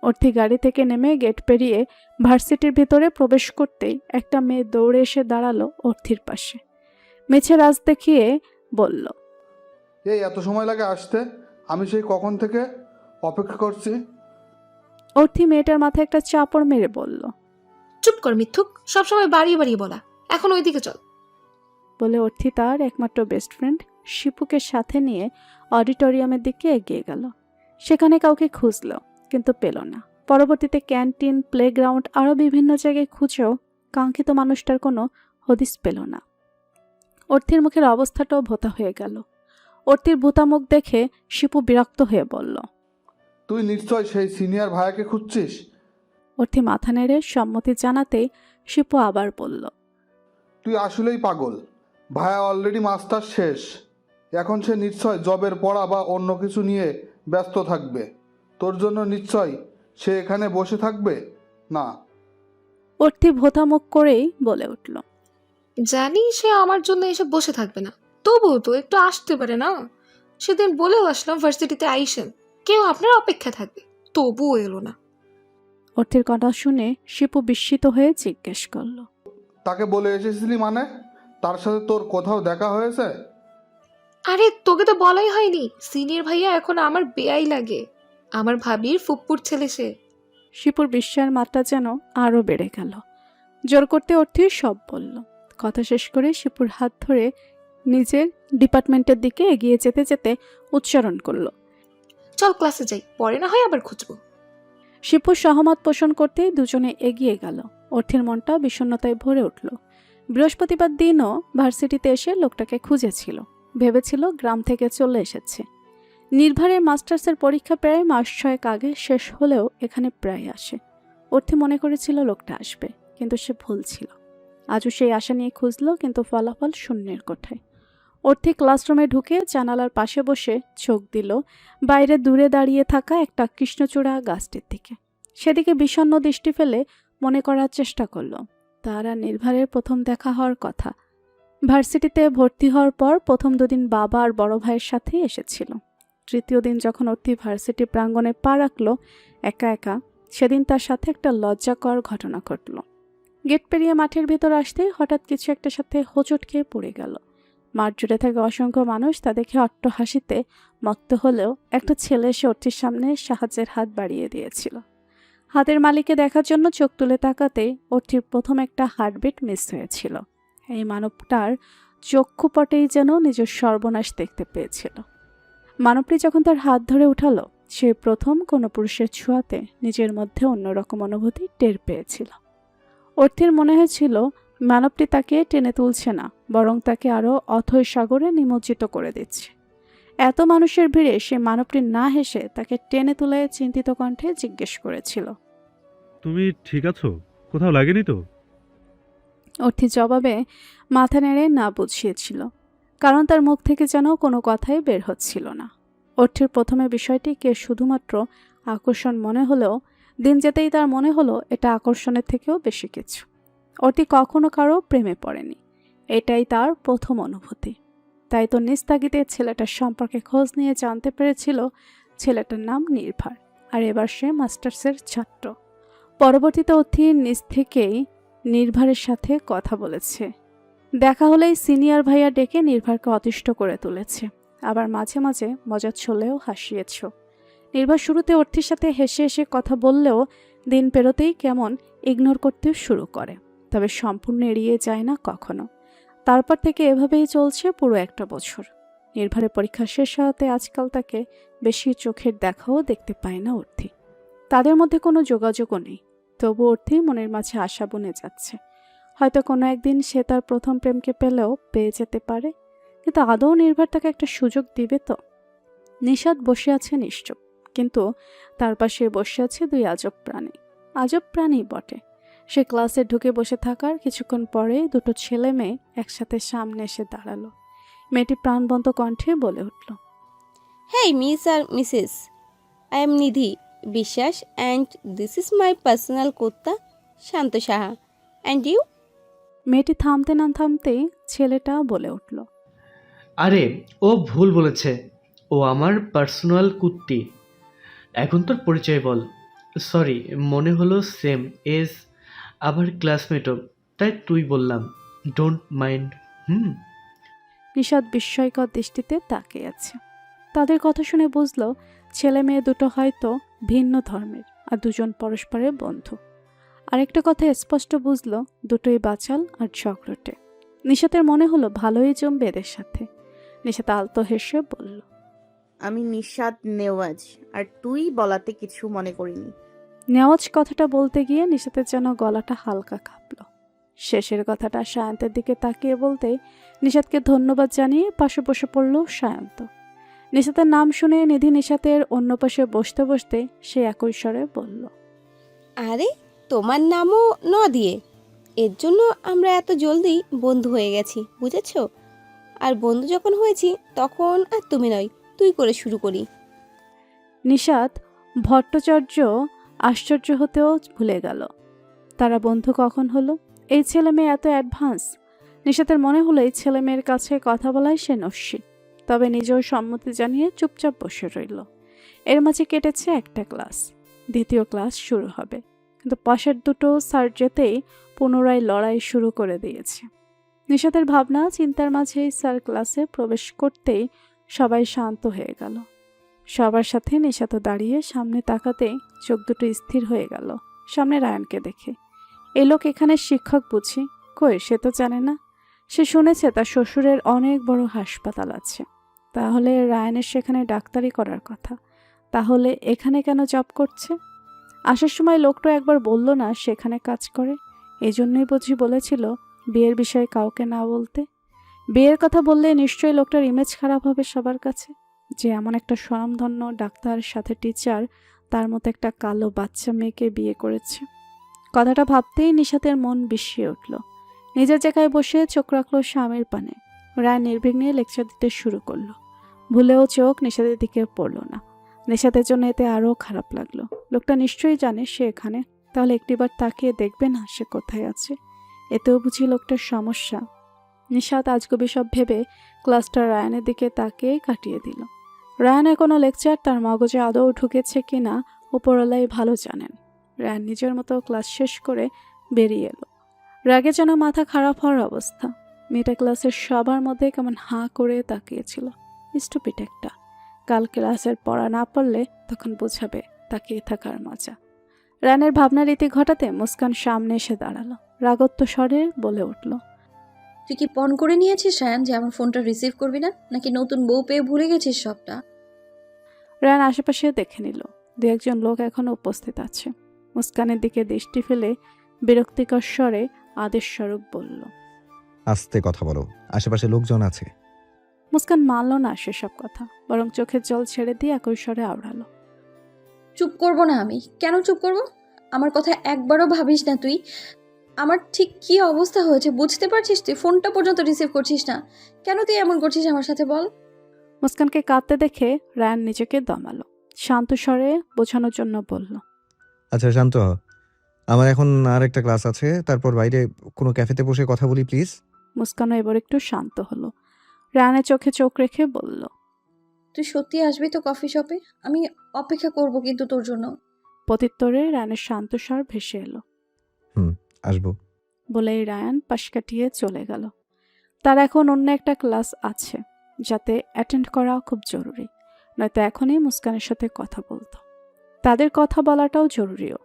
অর্থি গাড়ি থেকে নেমে গেট পেরিয়ে ভার্সিটির ভিতরে প্রবেশ করতেই একটা মেয়ে দৌড়ে এসে দাঁড়ালো অর্থির পাশে। মেছে রাজ দেখিয়ে বলল, এই এত সময় লাগে আসতে? আমি সেই কখন থেকে অপেক্ষা করছি। অর্থি মেয়েটার মাথায় একটা চাপড় মেরে বলল, চুপ কর মিথ্যুক, সবসময় বাড়িয়ে বাড়িয়ে বলা। এখন ওইদিকে চল। বলে অর্থি তার একমাত্র বেস্ট ফ্রেন্ড শিপুকে সাথে নিয়ে অডিটোরিয়ামের দিকে এগিয়ে গেল। সেখানে কাউকে খুঁজল কিন্তু পেল না। পরবর্তীতে ক্যান্টিন, প্লেগ্রাউন্ড আরও বিভিন্ন জায়গায় খুঁজেও কাঙ্ক্ষিত মানুষটার কোনো হদিস পেল না। অর্থির মুখের অবস্থাটাও ভোতা হয়ে গেল। অর্থির ভোতা মুখ দেখে শিপু বিরক্ত হয়ে বলল, তুই নিশ্চয় সেই সিনিয়র ভাইয়াকে খুঁজছিস। অর্থি মাথা নেড়ে সম্মতি জানাতেই শিপু আবার বলল, তুই আসলেই পাগল। ভাইয়া অলরেডি মাস্টার শেষ। এখন সে নিশ্চয় জবের পড়া বা অন্য কিছু নিয়ে ব্যস্ত থাকবে। তোর জন্য নিশ্চয় সে এখানে বসে থাকবে না। অর্থি ভোতা মুখ করেই বলে উঠল, জানি সে আমার জন্য এসে বসে থাকবে না, তবুও তো একটু আসতে পারে না? সেদিন বলেও আসলাম ভার্সিটিতে আইসেন, কেউ আপনার অপেক্ষা থাকবে, তবুও এলো না। অর্থের কথা শুনে শিপু বিস্মিত হয়ে জিজ্ঞেস করল, তাকে বলে এসেছিলি মানে? তার সাথে তোর কোথাও দেখা হয়েছে? আরে তোকে তো বলাই হয়নি, সিনিয়র ভাইয়া এখন আমার বেয়াই লাগে। আমার ভাবির ফুপ্পুর ছেলে সে। শিপুর বিস্ময়ের মাত্রা যেন আরও বেড়ে গেল। জোর করতে অর্থে সব বলল। কথা শেষ করে শিপুর হাত ধরে নিজের ডিপার্টমেন্টের দিকে এগিয়ে যেতে যেতে উচ্চারণ করল, চল ক্লাসে যাই, পরে না হয় আবার খুঁজবো। শিপুর সহমত পোষণ করতেই দুজনে এগিয়ে গেল। অর্থের মনটা বিষণ্ণতায় ভরে উঠল। বৃহস্পতিবার দিনও ভার্সিটিতে এসে লোকটাকে খুঁজেছিল। ভেবেছিল গ্রাম থেকে চলে এসেছে। নির্ভারের মাস্টার্সের পরীক্ষা প্রায় মাস 6 আগে শেষ হলেও এখানে প্রায় আসে। অর্থে মনে করেছিল লোকটা আসবে, কিন্তু সে ভুল ছিল। আজও সেই আশা নিয়ে খুঁজল, কিন্তু ফলাফল শূন্যের কোঠায়। অর্থে ক্লাসরুমে ঢুকে জানালার পাশে বসে চোখ দিল বাইরে দূরে দাঁড়িয়ে থাকা একটা কৃষ্ণচূড়া গাছটির দিকে। সেদিকে বিষণ্ণ দৃষ্টি ফেলে মনে করার চেষ্টা করল তার আর নির্ভারের প্রথম দেখা হওয়ার কথা। ভার্সিটিতে ভর্তি হওয়ার পর প্রথম 2 দিন বাবা আর বড় ভাইয়ের সাথেই এসেছিল। তৃতীয় দিন যখন অর্থি ভার্সিটি প্রাঙ্গণে পা রাখল একা একা, সেদিন তার সাথে একটা লজ্জাকর ঘটনা ঘটল। গেট পেরিয়ে মাঠের ভেতর আসতেই হঠাৎ কিছু একটা সাথে হোঁচট খেয়ে পড়ে গেল। মাঠ জুড়ে থাকা অসংখ্য মানুষ তা দেখে অট্ট হাসিতে মত্ত হলেও একটা ছেলে এসে অর্থির সামনে সাহায্যের হাত বাড়িয়ে দিয়েছিল। হাতের মালিককে দেখার জন্য চোখ তুলে তাকাতেই অর্থির প্রথম একটা হার্টবিট মিস হয়েছিল। এই মানবটার চক্ষুপটেই যেন নিজের সর্বনাশ দেখতে পেয়েছিল। মানবটি যখন তার হাত ধরে উঠালো, সে প্রথম কোনো পুরুষের ছোঁয়াতে নিজের মধ্যে অন্যরকম অনুভূতি টের পেয়েছিল। অর্থির মনে হয়েছিল মানবটি তাকে টেনে তুলছে না, বরং তাকে আরও অথৈ সাগরে নিমজ্জিত করে দিচ্ছে। এত মানুষের ভিড়ে সে মানবটি না হেসে তাকে টেনে তুলে চিন্তিত কণ্ঠে জিজ্ঞেস করেছিল, তুমি ঠিক আছো? কোথাও লাগেনি তো? অর্থি জবাবে মাথা নেড়ে না বুঝিয়েছিল, কারণ তার মুখ থেকে যেন কোনো কথাই বের হচ্ছিল না। অর্থির প্রথমে বিষয়টিকে শুধুমাত্র আকর্ষণ মনে হলেও দিন যেতেই তার মনে হলো এটা আকর্ষণের থেকেও বেশি কিছু। অর্থি কখনো কারো প্রেমে পড়েনি, এটাই তার প্রথম অনুভূতি। তাই তো নিস্তাগিতে ছেলেটার সম্পর্কে খোঁজ নিয়ে জানতে পেরেছিল ছেলেটার নাম নির্ভার, আর এবার সে মাস্টার্সের ছাত্র। পরবর্তীতে অর্থি নিজ থেকেই নির্ভারের সাথে কথা বলেছে। দেখা হলেই সিনিয়র ভাইয়া ডেকে নির্ভারকে অতিষ্ঠ করে তুলেছে, আবার মাঝে মাঝে মজা ছলেও হাসিয়েছ। নির্ভার শুরুতে অর্থির সাথে হেসে হেসে কথা বললেও দিন পেরোতেই কেমন ইগনোর করতে শুরু করে, তবে সম্পূর্ণ এড়িয়ে যায় না কখনো। তারপর থেকে এভাবেই চলছে পুরো 1 বছর। নির্ভারের পরীক্ষা শেষ হওয়াতে আজকাল তাকে বেশি চোখের দেখাও দেখতে পায় না অর্থি। তাদের মধ্যে কোনো যোগাযোগও নেই, তবু অর্থি মনের মাঝে আশা বনে যাচ্ছে। হয়তো কোনো একদিন সে তার প্রথম প্রেমকে পেলেও পেয়ে যেতে পারে, কিন্তু আদৌ নির্ভার তাকে একটা সুযোগ দিবে তো? নিশাত বসে আছে নিশ্চুপ, কিন্তু তার পাশে বসে আছে দুই আজব প্রাণী। আজব প্রাণী বটে। সে ক্লাসে ঢুকে বসে থাকার কিছুক্ষণ পরে দুটো ছেলে মেয়ে একসাথে সামনে এসে দাঁড়ালো। মেয়েটি প্রাণবন্ত কণ্ঠে বলে উঠল, হেই মিস আর Mrs, I am Nidhi Biswas and this is my personal কুত্তা শান্ত সাহা। And you? মেয়েটি থামতে না থামতেই ছেলেটা বলে উঠল, আরে ও ভুল বলেছে, ও আমার পার্সোনাল কুত্তি। এখন তোর পরিচয় বল। সরি, মনে হলো সেম এজ, আবার ক্লাসমেটও, তাই তুই বললাম। Don't mind. নিশাত বিস্ময়কর দৃষ্টিতে তাকিয়ে আছে। তাদের কথা শুনে বুঝলো ছেলে মেয়ে দুটো হয়তো ভিন্ন ধর্মের, আর দুজন পরস্পরের বন্ধু। আরেকটা কথা স্পষ্ট বুঝলো, দুটোই বাচাল আর ঝগড়টে। নিশাতের মনে হলো ভালোই জমবে এদের সাথে। নিশাত আলতো হেসে বলল, আমি নিশাত নেওয়াজ, আর তুই বলাতে কিছু মনে করিনি। নেওয়াজ কথাটা বলতে গিয়ে নিশাতের যেন গলাটা হালকা কাঁপল। শেষের কথাটা সায়ন্তের দিকে তাকিয়ে বলতে নিশাতকে ধন্যবাদ জানিয়ে পাশে বসে পড়ল সায়ন্ত। নিশাতের নাম শুনে নিধি নিশাতের অন্য পাশে বসতে বসতে সে একই স্বরে বলল, আরে তোমার নামও ন দিয়ে, এর জন্য আমরা এত জলদি বন্ধু হয়ে গেছি, বুঝেছ? আর বন্ধু যখন হয়েছি তখন আর তুমি নয়, তুই করে শুরু করি। নিশাত ভট্টাচার্য আশ্চর্য হতেও ভুলে গেল তারা বন্ধু কখন হলো। এই ছেলে মেয়ে এত অ্যাডভান্স। নিশাতের মনে হলো এই ছেলে মেয়ের কাছে কথা বলাই সে নস্যি। তবে নিজেও সম্মতি জানিয়ে চুপচাপ বসে রইল। এর মাঝে কেটেছে একটা ক্লাস, দ্বিতীয় ক্লাস শুরু হবে, কিন্তু পাশের দুটো স্যার যেতেই পুনরায় লড়াই শুরু করে দিয়েছে। নিশাতের ভাবনা চিন্তার মাঝেই স্যার ক্লাসে প্রবেশ করতেই সবাই শান্ত হয়ে গেল। সবার সাথে নিশাত দাঁড়িয়ে সামনে তাকাতেই চোখ দুটো স্থির হয়ে গেল সামনে রায়ানকে দেখে। এই লোক এখানে শিক্ষক বুঝি? কই, সে তো জানে না। সে শুনেছে তার শ্বশুরের অনেক বড় হাসপাতাল আছে, তাহলে রায়ানের সেখানে ডাক্তারি করার কথা। তাহলে এখানে কেন জব করছে? আসার সময় লোকটা একবার বলল না সেখানে কাজ করে? এই জন্যই বুঝি বলেছিল বিয়ের বিষয়ে কাউকে না বলতে। বিয়ের কথা বললে নিশ্চয়ই লোকটার ইমেজ খারাপ হবে সবার কাছে, যে এমন একটা স্বনামধন্য ডাক্তার সাথে টিচার তার মতো একটা কালো বাচ্চা মেয়েকে বিয়ে করেছে। কথাটা ভাবতেই নিশাতের মন বিষিয়ে উঠল। নিজের জায়গায় বসে চোখ রাখলো স্বামীর পানে। রায় নির্বিঘ্নে লেকচার দিতে শুরু করলো। ভুলেও চোখ নিশাতের দিকে পড়ল না। নিশাতের জন্য এতে আরও খারাপ লাগলো। লোকটা নিশ্চয়ই জানে সে এখানে, তাহলে একটিবার তাকিয়ে দেখবে না সে কোথায় আছে? এতেও বুঝি লোকটার সমস্যা। নিশাত আজগবি সব ভেবে ক্লাসটা রায়ানের দিকে তাকিয়ে কাটিয়ে দিল। রায়ানের কোনো লেকচার তার মগজে আদৌ ঢুকেছে কিনা উপরওয়ালাই ভালো জানেন। রায়ান নিজের মতো ক্লাস শেষ করে বেরিয়ে এলো। রাগে যেন মাথা খারাপ হওয়ার অবস্থা। মেয়েটা ক্লাসের সবার মধ্যে কেমন হাঁ করে তাকিয়েছিল। স্টুপিড একটা। কাল ক্লাসের পড়া না পড়লে তখন বোঝাবে তাকিয়ে থাকার মজা। রায়ানের ভাবনা রীতি ঘটাতে মুস্কান সামনে এসে দাঁড়ালো। রাগত্ব স্বরে বলে উঠল, তুই কি পণ করে নিয়েছিস রায়ান যে আমার ফোনটা রিসিভ করবি না, নাকি নতুন বউ পেয়ে ভুলে গেছিস সবটা? রায়ান আশেপাশে দেখে নিল দু একজন লোক এখনো উপস্থিত আছে। মুস্কানের দিকে দৃষ্টি ফেলে বিরক্তিকর স্বরে আদেশ স্বরূপ বলল, আস্তে কথা বলো, আশেপাশে লোকজন আছে। মুস্কান মানল না সেসব কথা, বরং চোখের জল ছেড়ে দিয়ে একই স্বরে আওড়ালো, চুপ করবো না আমি? কেন চুপ করবো? আমার কথা একবারও ভাবিস না তুই? আমার ঠিক কি অবস্থা হয়েছে বুঝতে পারছিস? তুই ফোনটা পর্যন্ত রিসিভ করছিস না, কেন তুই এমন করছিস আমার সাথে বল? মুস্কানকে কাঁদতে দেখে রায়ান নিজেকে দমালো। শান্ত স্বরে বোঝানোর জন্য বলল, আচ্ছা শান্ত হ। আমার এখন আর একটা ক্লাস আছে, তারপর বাইরে কোনো ক্যাফেতে বসে কথা বলি প্লিজ। মুস্কানও এবার একটু শান্ত হলো। রায়ানের চোখে চোখ রেখে বলল, তুই সত্যি আসবি তো কফি শপে? আমি অপেক্ষা করব কিন্তু তোর জন্য। প্রত্যুত্তরে রায়ানের শান্ত স্বর ভেসে এলো, আসবো। বলেই রায়ান পাশ কাটিয়ে চলে গেল। তার এখন অন্য একটা ক্লাস আছে, যাতে অ্যাটেন্ড করা খুব জরুরি, নয়তো এখনই মুস্কানের সাথে কথা বলতো। তাদের কথা বলাটাও জরুরিও।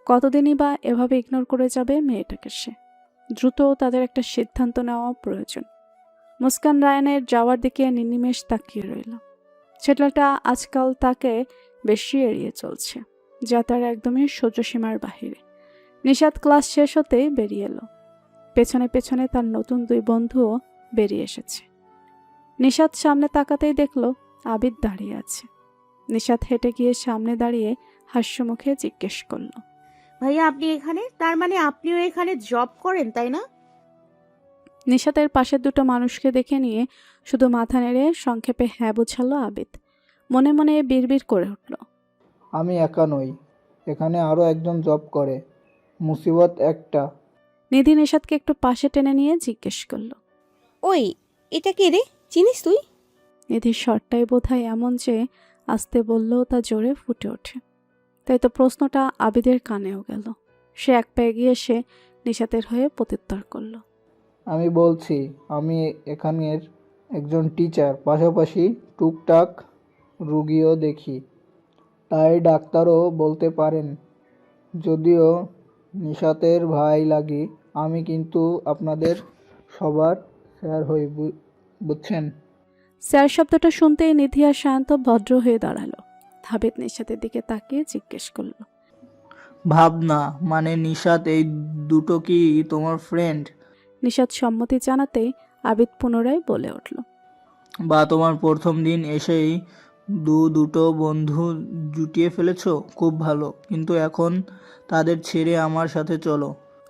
কতদিনই বা এভাবে ইগনোর করে যাবে মেয়েটাকে সে? দ্রুত তাদের একটা সিদ্ধান্ত নেওয়া প্রয়োজন। মুস্কান রায়ানের যাওয়ার দিকে নিনিমেষ তাকিয়ে রইল। ছেলেটা আজকাল তাকে বেশি এড়িয়ে চলছে, যা তার একদমই সহ্য সীমার বাহিরে। নিশাত ক্লাস শেষ হতেই বেরিয়ে এলো। পেছনে পেছনে তার নতুন দুই বন্ধুও বেরিয়ে এসেছে। নিশাত সামনে তাকাতেই দেখল আবিদ দাঁড়িয়ে আছে। নিশাত হেঁটে গিয়ে সামনে দাঁড়িয়ে হাস্যমুখে জিজ্ঞেস করলো, ভাইয়া আপনি এখানে? তার মানে আপনিও এখানে জব করেন, তাই না? নিশাতের পাশের দুটো মানুষকে দেখে নিয়ে শুধু মাথা নেড়ে সংক্ষেপে হ্যাঁ বোঝালো আবিদ। মনে মনে বিড়বিড় করে উঠল, আমি একা নই, এখানে আরও একজন জব করে। মুসিবত একটা। নিধি নিশাতকে একটু পাশে টেনে নিয়ে জিজ্ঞেস করলো, ওই, এটা কে রে? চিনিস তুই? নিধির স্বরটাই বোধহয় এমন যে আস্তে বললেও তা জোরে ফুটে ওঠে। তাই তো প্রশ্নটা আবিদের কানেও গেল। সে এক পা এগিয়ে এসে নিশাতের হয়ে প্রত্যুত্তর করল, আমি বলছি, আমি এখানের একজন টিচার, পাশাপাশি টুকটাক রুগীও দেখি, তাই ডাক্তারও বলতে পারেন। যদিও নিশাতের ভাই লাগি, আমি কিন্তু আপনাদের সবার স্যার হই, বুঝছেন? স্যার শব্দটা শুনতেই নিধি আর শান্ত ভদ্র হয়ে দাঁড়ালো। আবিদ নিশাতের দিকে তাকিয়ে জিজ্ঞেস করলো, ভাবনা মানে নিশাত এই দুটো কি তোমার ফ্রেন্ড, নিশাত সম্মতি জানাতেই আবিদ পুনরায় বলে উঠল, বা তোমার প্রথম দিন এসেই দুটো বন্ধু জুটিয়ে ফেলেছো? খুব ভালো, কিন্তু এখন তাদের ছেড়ে আমার সাথে চলো।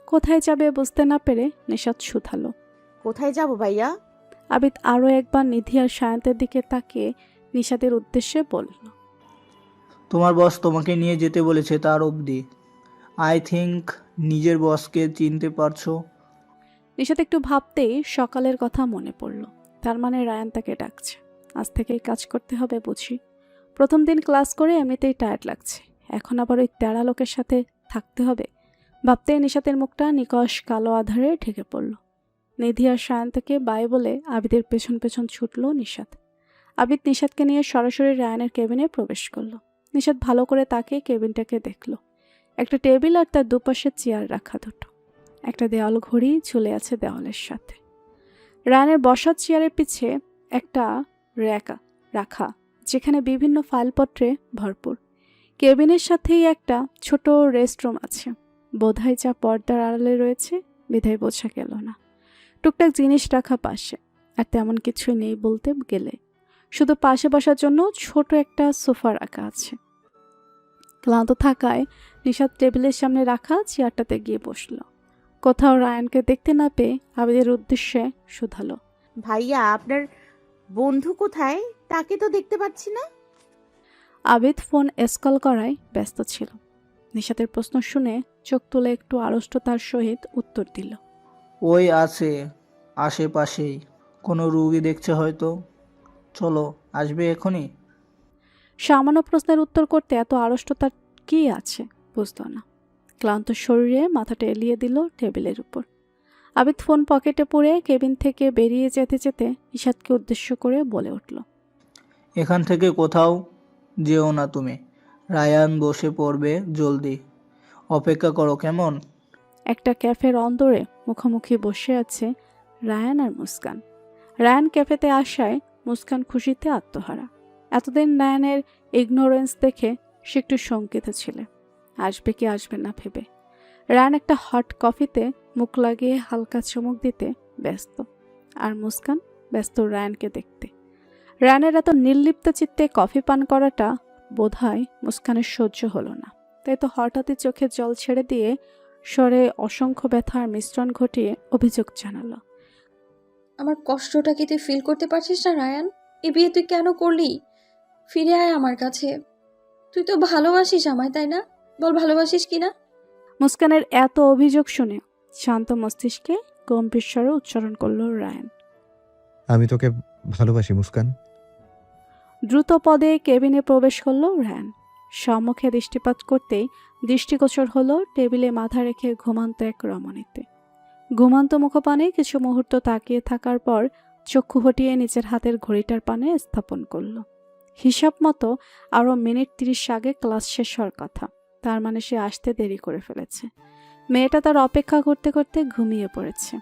কোথায় যাবে বুঝতে না পেরে নিশাত শুধালো। কোথায় যাব ভাইয়া? আবিদ আরও একবার নিধি আর সায়ন্তের দিকে তাকিয়ে নিশাতের উদ্দেশ্যে বলল, তোমার বস তোমাকে নিয়ে যেতে বলেছে, তার অবধি। আই থিঙ্ক নিজের বসকে চিনতে পারছো। নিশাত একটু ভাবতেই সকালের কথা মনে পড়ল। তার মানে রায়ান তাকে ডাকছে। আজ থেকেই কাজ করতে হবে বুঝি। প্রথম দিন ক্লাস করে এমনিতেই টায়ার্ড লাগছে, এখন আবার ওই তেড়া লোকের সাথে থাকতে হবে। ভাবতেই নিশাতের মুখটা নিকশ কালো আধারে ঢেকে পড়ল। নিধি আর সায়ন্তকে বাই বলে আবিদের পেছন পেছন ছুটল নিশাত। আবিদ নিশাতকে নিয়ে সরাসরি রায়ানের কেবিনে প্রবেশ করলো। নিশাত ভালো করে তাকিয়ে কেবিনটাকে দেখল। একটা টেবিল আর তার দুপাশে চেয়ার রাখা দুটো। একটা দেওয়াল ঘড়ি ঝুলে আছে দেওয়ালের সাথে। রায়ানের বসার চেয়ারের পিছে একটা র্যাক রাখা, যেখানে বিভিন্ন ফাইলপত্রে ভরপুর। কেবিনের সাথেই একটা ছোট রেস্টরুম আছে। বোধহয় যা পর্দার আড়ালে রয়েছে, বিধায় বোঝা গেল না। টুকটাক জিনিস রাখা পাশে, আর তেমন কিছুই নেই বলতে গেলে। শুধু পাশে বসার জন্য ছোট একটা সোফা রাখা আছে। ক্লান্ত থাকায় নিশাত টেবিলের সামনে রাখা চেয়ারটাতে গিয়ে বসল। কোথাও রায়ানকে দেখতে না পেয়ে আবিদের উদ্দেশ্যে শুধালো, ভাইয়া আপনার বন্ধু কোথায়? তাকে তো দেখতে পাচ্ছি না। আবিদ ফোন এসকল করায় ব্যস্ত ছিল। নিশাতের প্রশ্ন শুনে চোখ তুলে একটু আড়ষ্টতার সহিত উত্তর দিল, ওই আছে আশেপাশেই, কোনো রুগী দেখছে হয়তো। চলো, আসবে এখনই। সামান্য প্রশ্নের উত্তর করতে এত আড়ষ্টতার কি আছে বুঝল না। ক্লান্ত শরীরে মাথাটা এলিয়ে দিল টেবিলের উপর। আবিদ ফোন পকেটে পুরে কেবিন থেকে বেরিয়ে যেতে যেতে নিশাতকে উদ্দেশ্য করে বলে উঠল, এখান থেকে কোথাও যেও না তুমি। রায়ান বসে পড়বে, জলদি অপেক্ষা করো কেমন? একটা ক্যাফের অন্দরে মুখোমুখি বসে আছে রায়ান আর মুস্কান। রায়ান ক্যাফেতে আসায় মুস্কান খুশিতে আত্মহারা। এতদিন রায়ানের ইগনোরেন্স দেখে সে একটু শঙ্কিত ছিল, আসবে কি আসবে না ভেবে। রায়ান একটা হট কফিতে মুখ লাগিয়ে হালকা চমক দিতে ব্যস্ত, আর মুস্কান ব্যস্ত রায়ানকে দেখতে। রায়ানের এত নির্লিপ্ত চিত্তে কফি পান করাটা বোধহয় মুস্কানের সহ্য হলো না। তাই তো হঠাৎই চোখে জল ছেড়ে দিয়ে স্বরে অসংখ্য ব্যথার মিশ্রণ ঘটিয়ে অভিযোগ জানালো, আমার কষ্টটা কি তুই ফিল করতে পারছিস না রায়ান? এই বিয়ে তুই কেন করলি? ফিরে আয় আমার কাছে। তুই তো ভালোবাসিস আমায়, তাই না? বল ভালোবাসিস কি না? মুস্কানের এত অভিযোগ শুনে শান্ত মস্তিষ্কে গম্ভীর স্বরে উচ্চারণ করল রায়ান, আমি তোকে ভালোবাসি মুস্কান। দ্রুত পদে কেবিনে প্রবেশ করল রায়ান। সম্মুখে দৃষ্টিপাত করতেই দৃষ্টিগোচর হলো টেবিলে মাথা রেখে ঘুমান্ত এক রমণীতে। ঘুমান্ত মুখপানে কিছু মুহূর্ত তাকিয়ে থাকার পর চক্ষু হটিয়ে নিজের হাতের ঘড়িটার পানে স্থাপন করল। হিসাব মতো আরও মিনিট 30 আগে ক্লাস শেষ হওয়ার কথা, তার মানে সে আসতে দেরি করে ফেলেছে। মেয়েটা তার অপেক্ষা করতে করতে ঘুমিয়ে পড়েছে।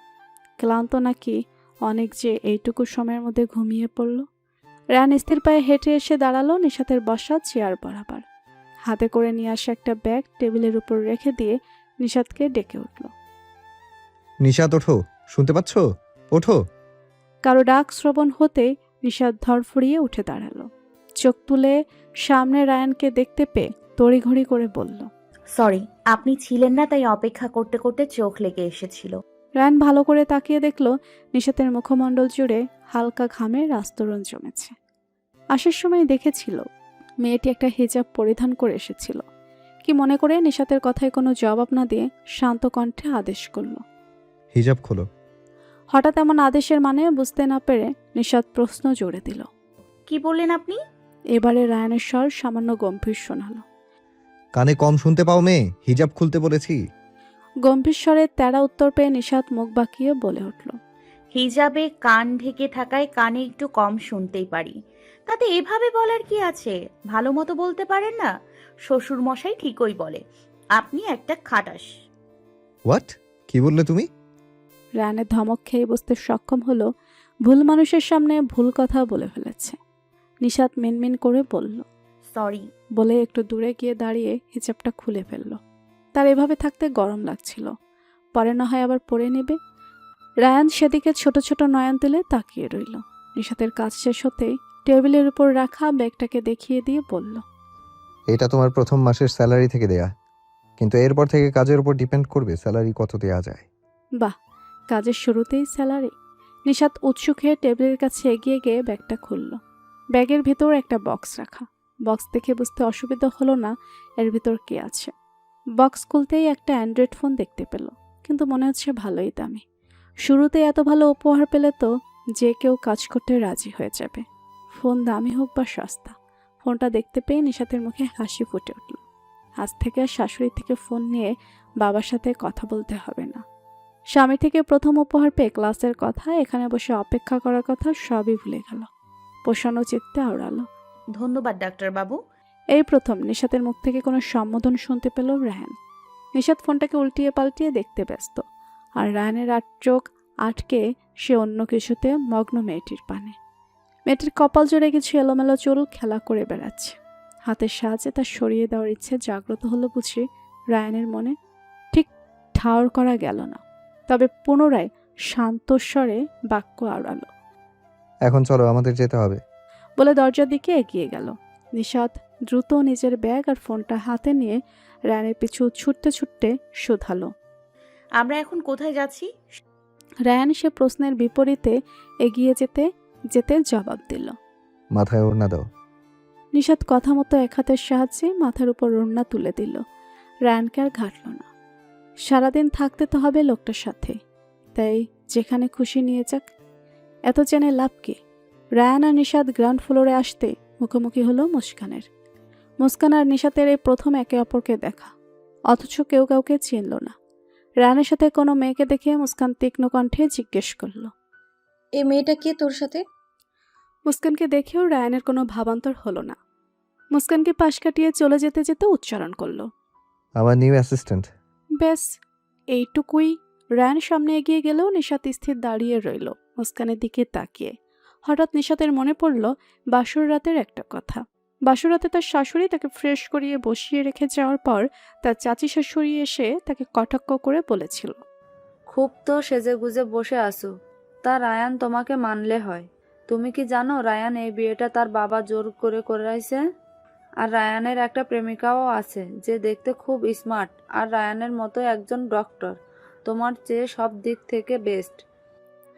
ক্লান্ত নাকি অনেক যে এইটুকু সময়ের মধ্যে ঘুমিয়ে পড়ল। রায়ান স্থির পায়ে হেঁটে এসে দাঁড়ালো নিশাতের বসা চেয়ার বরাবর। হাতে করে নিয়ে আসা একটা ব্যাগ টেবিলের উপর রেখে দিয়ে নিশাতকে ডেকে উঠল, নিশাত ওঠো, শুনতে পাচ্ছ? ওঠো। কারো ডাক শ্রবণ হতেই নিশাত ধরফড়িয়ে উঠে দাঁড়ালো। চোখ তুলে সামনে রায়ানকে দেখতে পেয়ে তড়িঘড়ি করে বলল, সরি, আপনি ছিলেন না তাই অপেক্ষা করতে করতে চোখ লেগে এসেছিল। রায়ান ভালো করে তাকিয়ে দেখল নিশাতের মুখমণ্ডল জুড়ে হালকা ঘামের আস্তরণ জমেছে। আসার সময় দেখেছিল মেয়েটি একটা হিজাব পরিধান করে এসেছিল। কি মনে করে নিশাতের কথায় কোনো জবাব না দিয়ে শান্ত কণ্ঠে আদেশ করল, হিজাব খোলো। হঠাৎ এমন আদেশের মানে বুঝতে না পেরে নিশাত প্রশ্ন জোরে দিল। কি বললেন আপনি? এবারে রায়ানের স্বর সামান্য গম্ভীর শোনালো। কানে কম শুনতে পাও মেয়ে, হিজাব খুলতে বলেছি। গম্ভীর স্বরে তেড়া উত্তর পেয়ে নিশাত মুখ বাঁকিয়ে বলে উঠল, হিজাবে কান ঢেকে থাকায় কানে একটু কম শুনতেই পারি, তাতে এভাবে বলার কি আছে? ভালো মতো বলতে পারেন না? শ্বশুর মশাই ঠিকই বলে আপনি একটা খাটাস। হোয়াট? কি বললে তুমি? রায়ানের ধমক খেয়ে বুঝতে সক্ষম হলো ভুল মানুষের সামনে ভুল কথা বলে ফেলেছে। নিশাত মিনমিন করে বলল, সরি। বলে একটু দূরে গিয়ে দাঁড়িয়ে হিজাবটা খুলে ফেলল। তার এভাবে থাকতে গরম লাগছিল, পরে না হয় আবার পরে নেবে। রায়ান সেদিকে ছোট ছোট নয়ন তুলে তাকিয়ে রইল। নিশাতের কাজ শেষ হতেই টেবিলের উপর রাখা ব্যাগটাকে দেখিয়ে দিয়ে বলল, এটা তোমার প্রথম মাসের স্যালারি থেকে দেয়া, কিন্তু এরপর থেকে কাজের উপর ডিপেন্ড করবে স্যালারি কত দেয়া যায়। বাহ, কাজের শুরুতেই স্যালারি। নিশাত উৎসুক হয়ে টেবিলের কাছে এগিয়ে গিয়ে ব্যাগটা খুলল। ব্যাগের ভেতর একটা বক্স রাখা। বক্স দেখে বুঝতে অসুবিধা হলো না এর ভিতর কি আছে। বক্স খুলতেই একটা অ্যান্ড্রয়েড ফোন দেখতে পেল, কিন্তু মনে হচ্ছে ভালোই দামি। শুরুতে এত ভালো উপহার পেলে তো যে কেউ কাজ করতে রাজি হয়ে যাবে, ফোন দামি হোক বা সস্তা। ফোনটা দেখতে পেয়ে নিশাতের মুখে হাসি ফুটে উঠল। আজ থেকে আর শাশুড়ি থেকে ফোন নিয়ে বাবার সাথে কথা বলতে হবে না। স্বামী থেকে প্রথম উপহার পেয়ে ক্লাসের কথা, এখানে বসে অপেক্ষা করার কথা সবই ভুলে গেল। পোষানো চিত্তে আওড়ালো, ধন্যবাদ ডাক্তার বাবু। এই প্রথম নিশাতের মুখ থেকে কোনো সম্বোধন শুনতে পেল রায়ান। নিশাত ফোনটাকে উল্টিয়ে পাল্টিয়ে দেখতে ব্যস্ত, আর রায়ানের চোখ আটকে সে অন্য কিছুতে মগ্ন মেয়েটির পানে। মেয়েটির কপাল জোরে কিছু এলোমেলো চুল খেলা করে বেড়াচ্ছে। হাতের সাহায্যে তা সরিয়ে দেওয়ার ইচ্ছে জাগ্রত হলো বুঝি রায়ানের মনে। ঠিক ঠাউর করা গেল না, তবে পুনরায় শান্ত স্বরে বাক্য আওড়ালো, এখন চলো, আমাদের যেতে হবে। বলে দরজার দিকে এগিয়ে গেল। নিশাত দ্রুত নিজের ব্যাগ আর ফোনটা হাতে নিয়ে রায়ানের পিছু ছুটতে ছুটতে শুধালো, আমরা এখন কোথায় যাচ্ছি? রায়ান সে প্রশ্নের বিপরীতে এগিয়ে যেতে যেতে জবাব দিল, মাথায় ওড়না দাও। নিশাত কথা মতো এক হাতের সাহায্যে মাথার উপর ওড়না তুলে দিল। রায়ানকে আর ঘাটল না। সারাদিন থাকতে তো হবে লোকটার সাথে, তাই যেখানে খুশি নিয়ে যাক। এত জেনে লাভ কি? রায়ান আর নিশাত গ্রাউন্ড ফ্লোরে আসতে মুখোমুখি হলো মুস্কানের। মুস্কান আর নিশাতের এই প্রথম একে অপরকে দেখা, অথচ কেউ কাউকে চিনল না। রায়ানের সাথে কোনো মেয়েকে দেখে মুস্কান তীক্ষ্ণ কণ্ঠে জিজ্ঞেস করল, এই মেয়েটা কে তোর সাথে? মুস্কানকে দেখেও রায়ানের কোনো ভাবান্তর হলো না। মুস্কানকে পাশ কাটিয়ে চলে যেতে যেতে উচ্চারণ করল, আমার নিউ অ্যাসিস্ট্যান্ট। ব্যাস এইটুকুই। রায়ান সামনে এগিয়ে গেলেও নিশাত স্থির দাঁড়িয়ে রইল মুস্কানের দিকে তাকিয়ে। হঠাৎ নিশাতের মনে পড়ল বাসর রাতের একটা কথা। বাসর রাতে তার শাশুড়ি তাকে ফ্রেশ করিয়ে বসিয়ে রেখে যাওয়ার পর তার চাচি শাশুড়ি এসে তাকে কটাক্ষ করে বলেছিল, খুব তো সেজে গুজে বসে আসো, তা রায়ান তোমাকে মানলে হয়। তুমি কি জানো রায়ান এই বিয়েটা তার বাবা জোর করে করাইছে? আর রায়ানের একটা প্রেমিকাও আছে যে দেখতে খুব স্মার্ট, আর রায়ানের মতো একজন ডক্টর, তোমার চেয়ে সব দিক থেকে বেস্ট।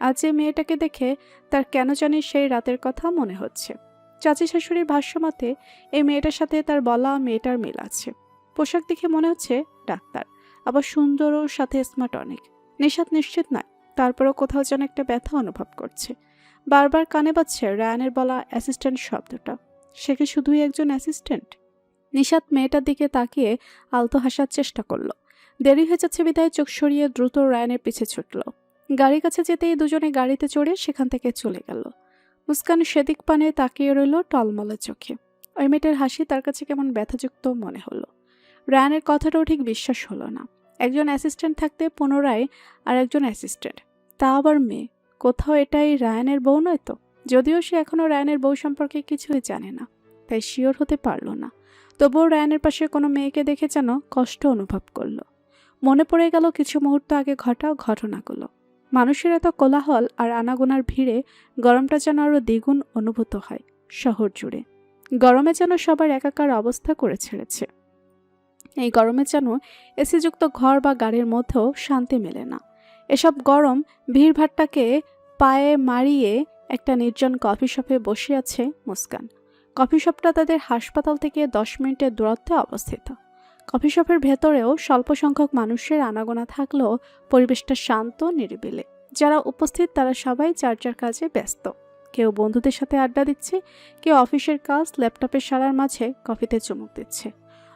আজ এই মেয়েটাকে দেখে তার কেন জানি সেই রাতের কথা মনে হচ্ছে। চাচি শাশুড়ির ভাষ্যমতে এই মেয়েটার সাথে তার বলা মেয়েটার মিল আছে। পোশাক দেখে মনে হচ্ছে ডাক্তার, আবার সুন্দরও, সাথে স্মার্ট অনেক। নিশাত নিশ্চিত নয়, তারপরও কোথাও যেন একটা ব্যথা অনুভব করছে। বারবার কানে বাজছে রায়ানের বলা অ্যাসিস্ট্যান্ট শব্দটা। সে কি শুধুই একজন অ্যাসিস্ট্যান্ট? নিশাত মেয়েটার দিকে তাকিয়ে আলতো হাসার চেষ্টা করলো। দেরি হয়ে যাচ্ছে বিদায় চোখ সরিয়ে দ্রুত রায়ানের পিছে ছুটল। গাড়ির কাছে যেতেই দুজনে গাড়িতে চড়ে সেখান থেকে চলে গেল। মুস্কান সেদিক পানে তাকিয়ে রইল টলমলে চোখে। ওই মেয়েটার হাসি তার কাছে কেমন ব্যথাযুক্ত মনে হলো। রায়ানের কথাটাও ঠিক বিশ্বাস হলো না। একজন অ্যাসিস্ট্যান্ট থাকতে পুনরায় আর একজন অ্যাসিস্ট্যান্ট, তা আবার মেয়ে। কোথাও এটাই রায়ানের বউ নয় তো? যদিও সে এখনও রায়ানের বউ সম্পর্কে কিছুই জানে না, তাই শিওর হতে পারল না। তবুও রায়ানের পাশে কোনো মেয়েকে দেখে যেন কষ্ট অনুভব করলো। মনে পড়ে গেল কিছু মুহূর্ত আগে ঘটা ঘটনাগুলো। মানুষের এত কোলাহল আর আনাগোনার ভিড়ে গরমটা যেন আরও দ্বিগুণ অনুভূত হয় শহর জুড়ে। গরমে যেন সবার একাকার অবস্থা করে ছেড়েছে। এই গরমে যেন এসিযুক্ত ঘর বা গাড়ির মধ্যেও শান্তি মেলে না। এসব গরম ভিড়ভাট্টাকে পায়ে মারিয়ে একটা নির্জন কফি শপে বসে আছে মুস্কান। কফি শপটা তাদের হাসপাতাল থেকে 10 মিনিটের দূরত্বে অবস্থিত। কফি শপের ভেতরেও স্বল্প সংখ্যক মানুষের আনাগোনা থাকলেও পরিবেশটা শান্ত নিরিবিলি। যারা উপস্থিত তারা সবাই যার যার কাজে ব্যস্ত। কেউ বন্ধুদের সাথে আড্ডা দিচ্ছে, কেউ অফিসের কাজ ল্যাপটপের সারার মাঝে কফিতে চুমুক দিচ্ছে।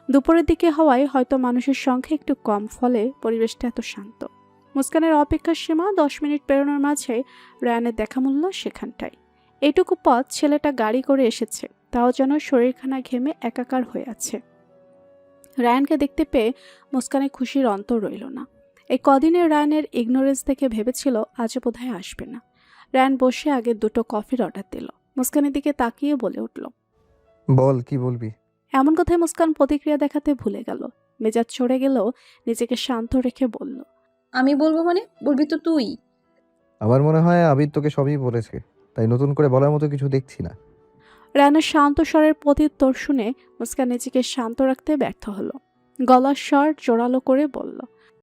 দুপুরের দিকে হওয়ায় হয়তো মানুষের সংখ্যা একটু কম, ফলে পরিবেশটা এত শান্ত। মুস্কানের অপেক্ষার সীমা 10 মিনিট পেরোনোর মাঝে রায়ানের দেখা মূল্য সেখানটায়। এইটুকু পথ ছেলেটা গাড়ি করে এসেছে, তাও যেন শরীরখানা ঘেমে একাকার হয়ে আছে। রায়ানকে দেখতে পেয়ে মুস্কানের খুশির অন্তর রইল না। এই কদিনে রায়ানের ইগনোরেন্স দেখে ভেবেছিল আজ বোধহয় আসবে না। রায়ান বসে আগে 2টো কফির অর্ডার দিল। মুস্কানের দিকে তাকিয়ে বলে উঠল, বল, কি বলবি? এমন কথায় মুস্কান প্রতিক্রিয়া দেখাতে ভুলে গেল। মেজাজ চড়ে গেলেও নিজেকে শান্ত রেখে বলল, আমি বলবো মানে? বলবি তো তুই। আমার মনে হয় আবির তোকে সবই বলেছে, তাই নতুন করে বলার মতো কিছু দেখছি না। রায়ানের শান্ত স্বরের প্রত্যুত্তর শুনে মুস্কান নিজেকে শান্ত রাখতে ব্যর্থ হলো। গলার স্বর জোরালো করে বলল,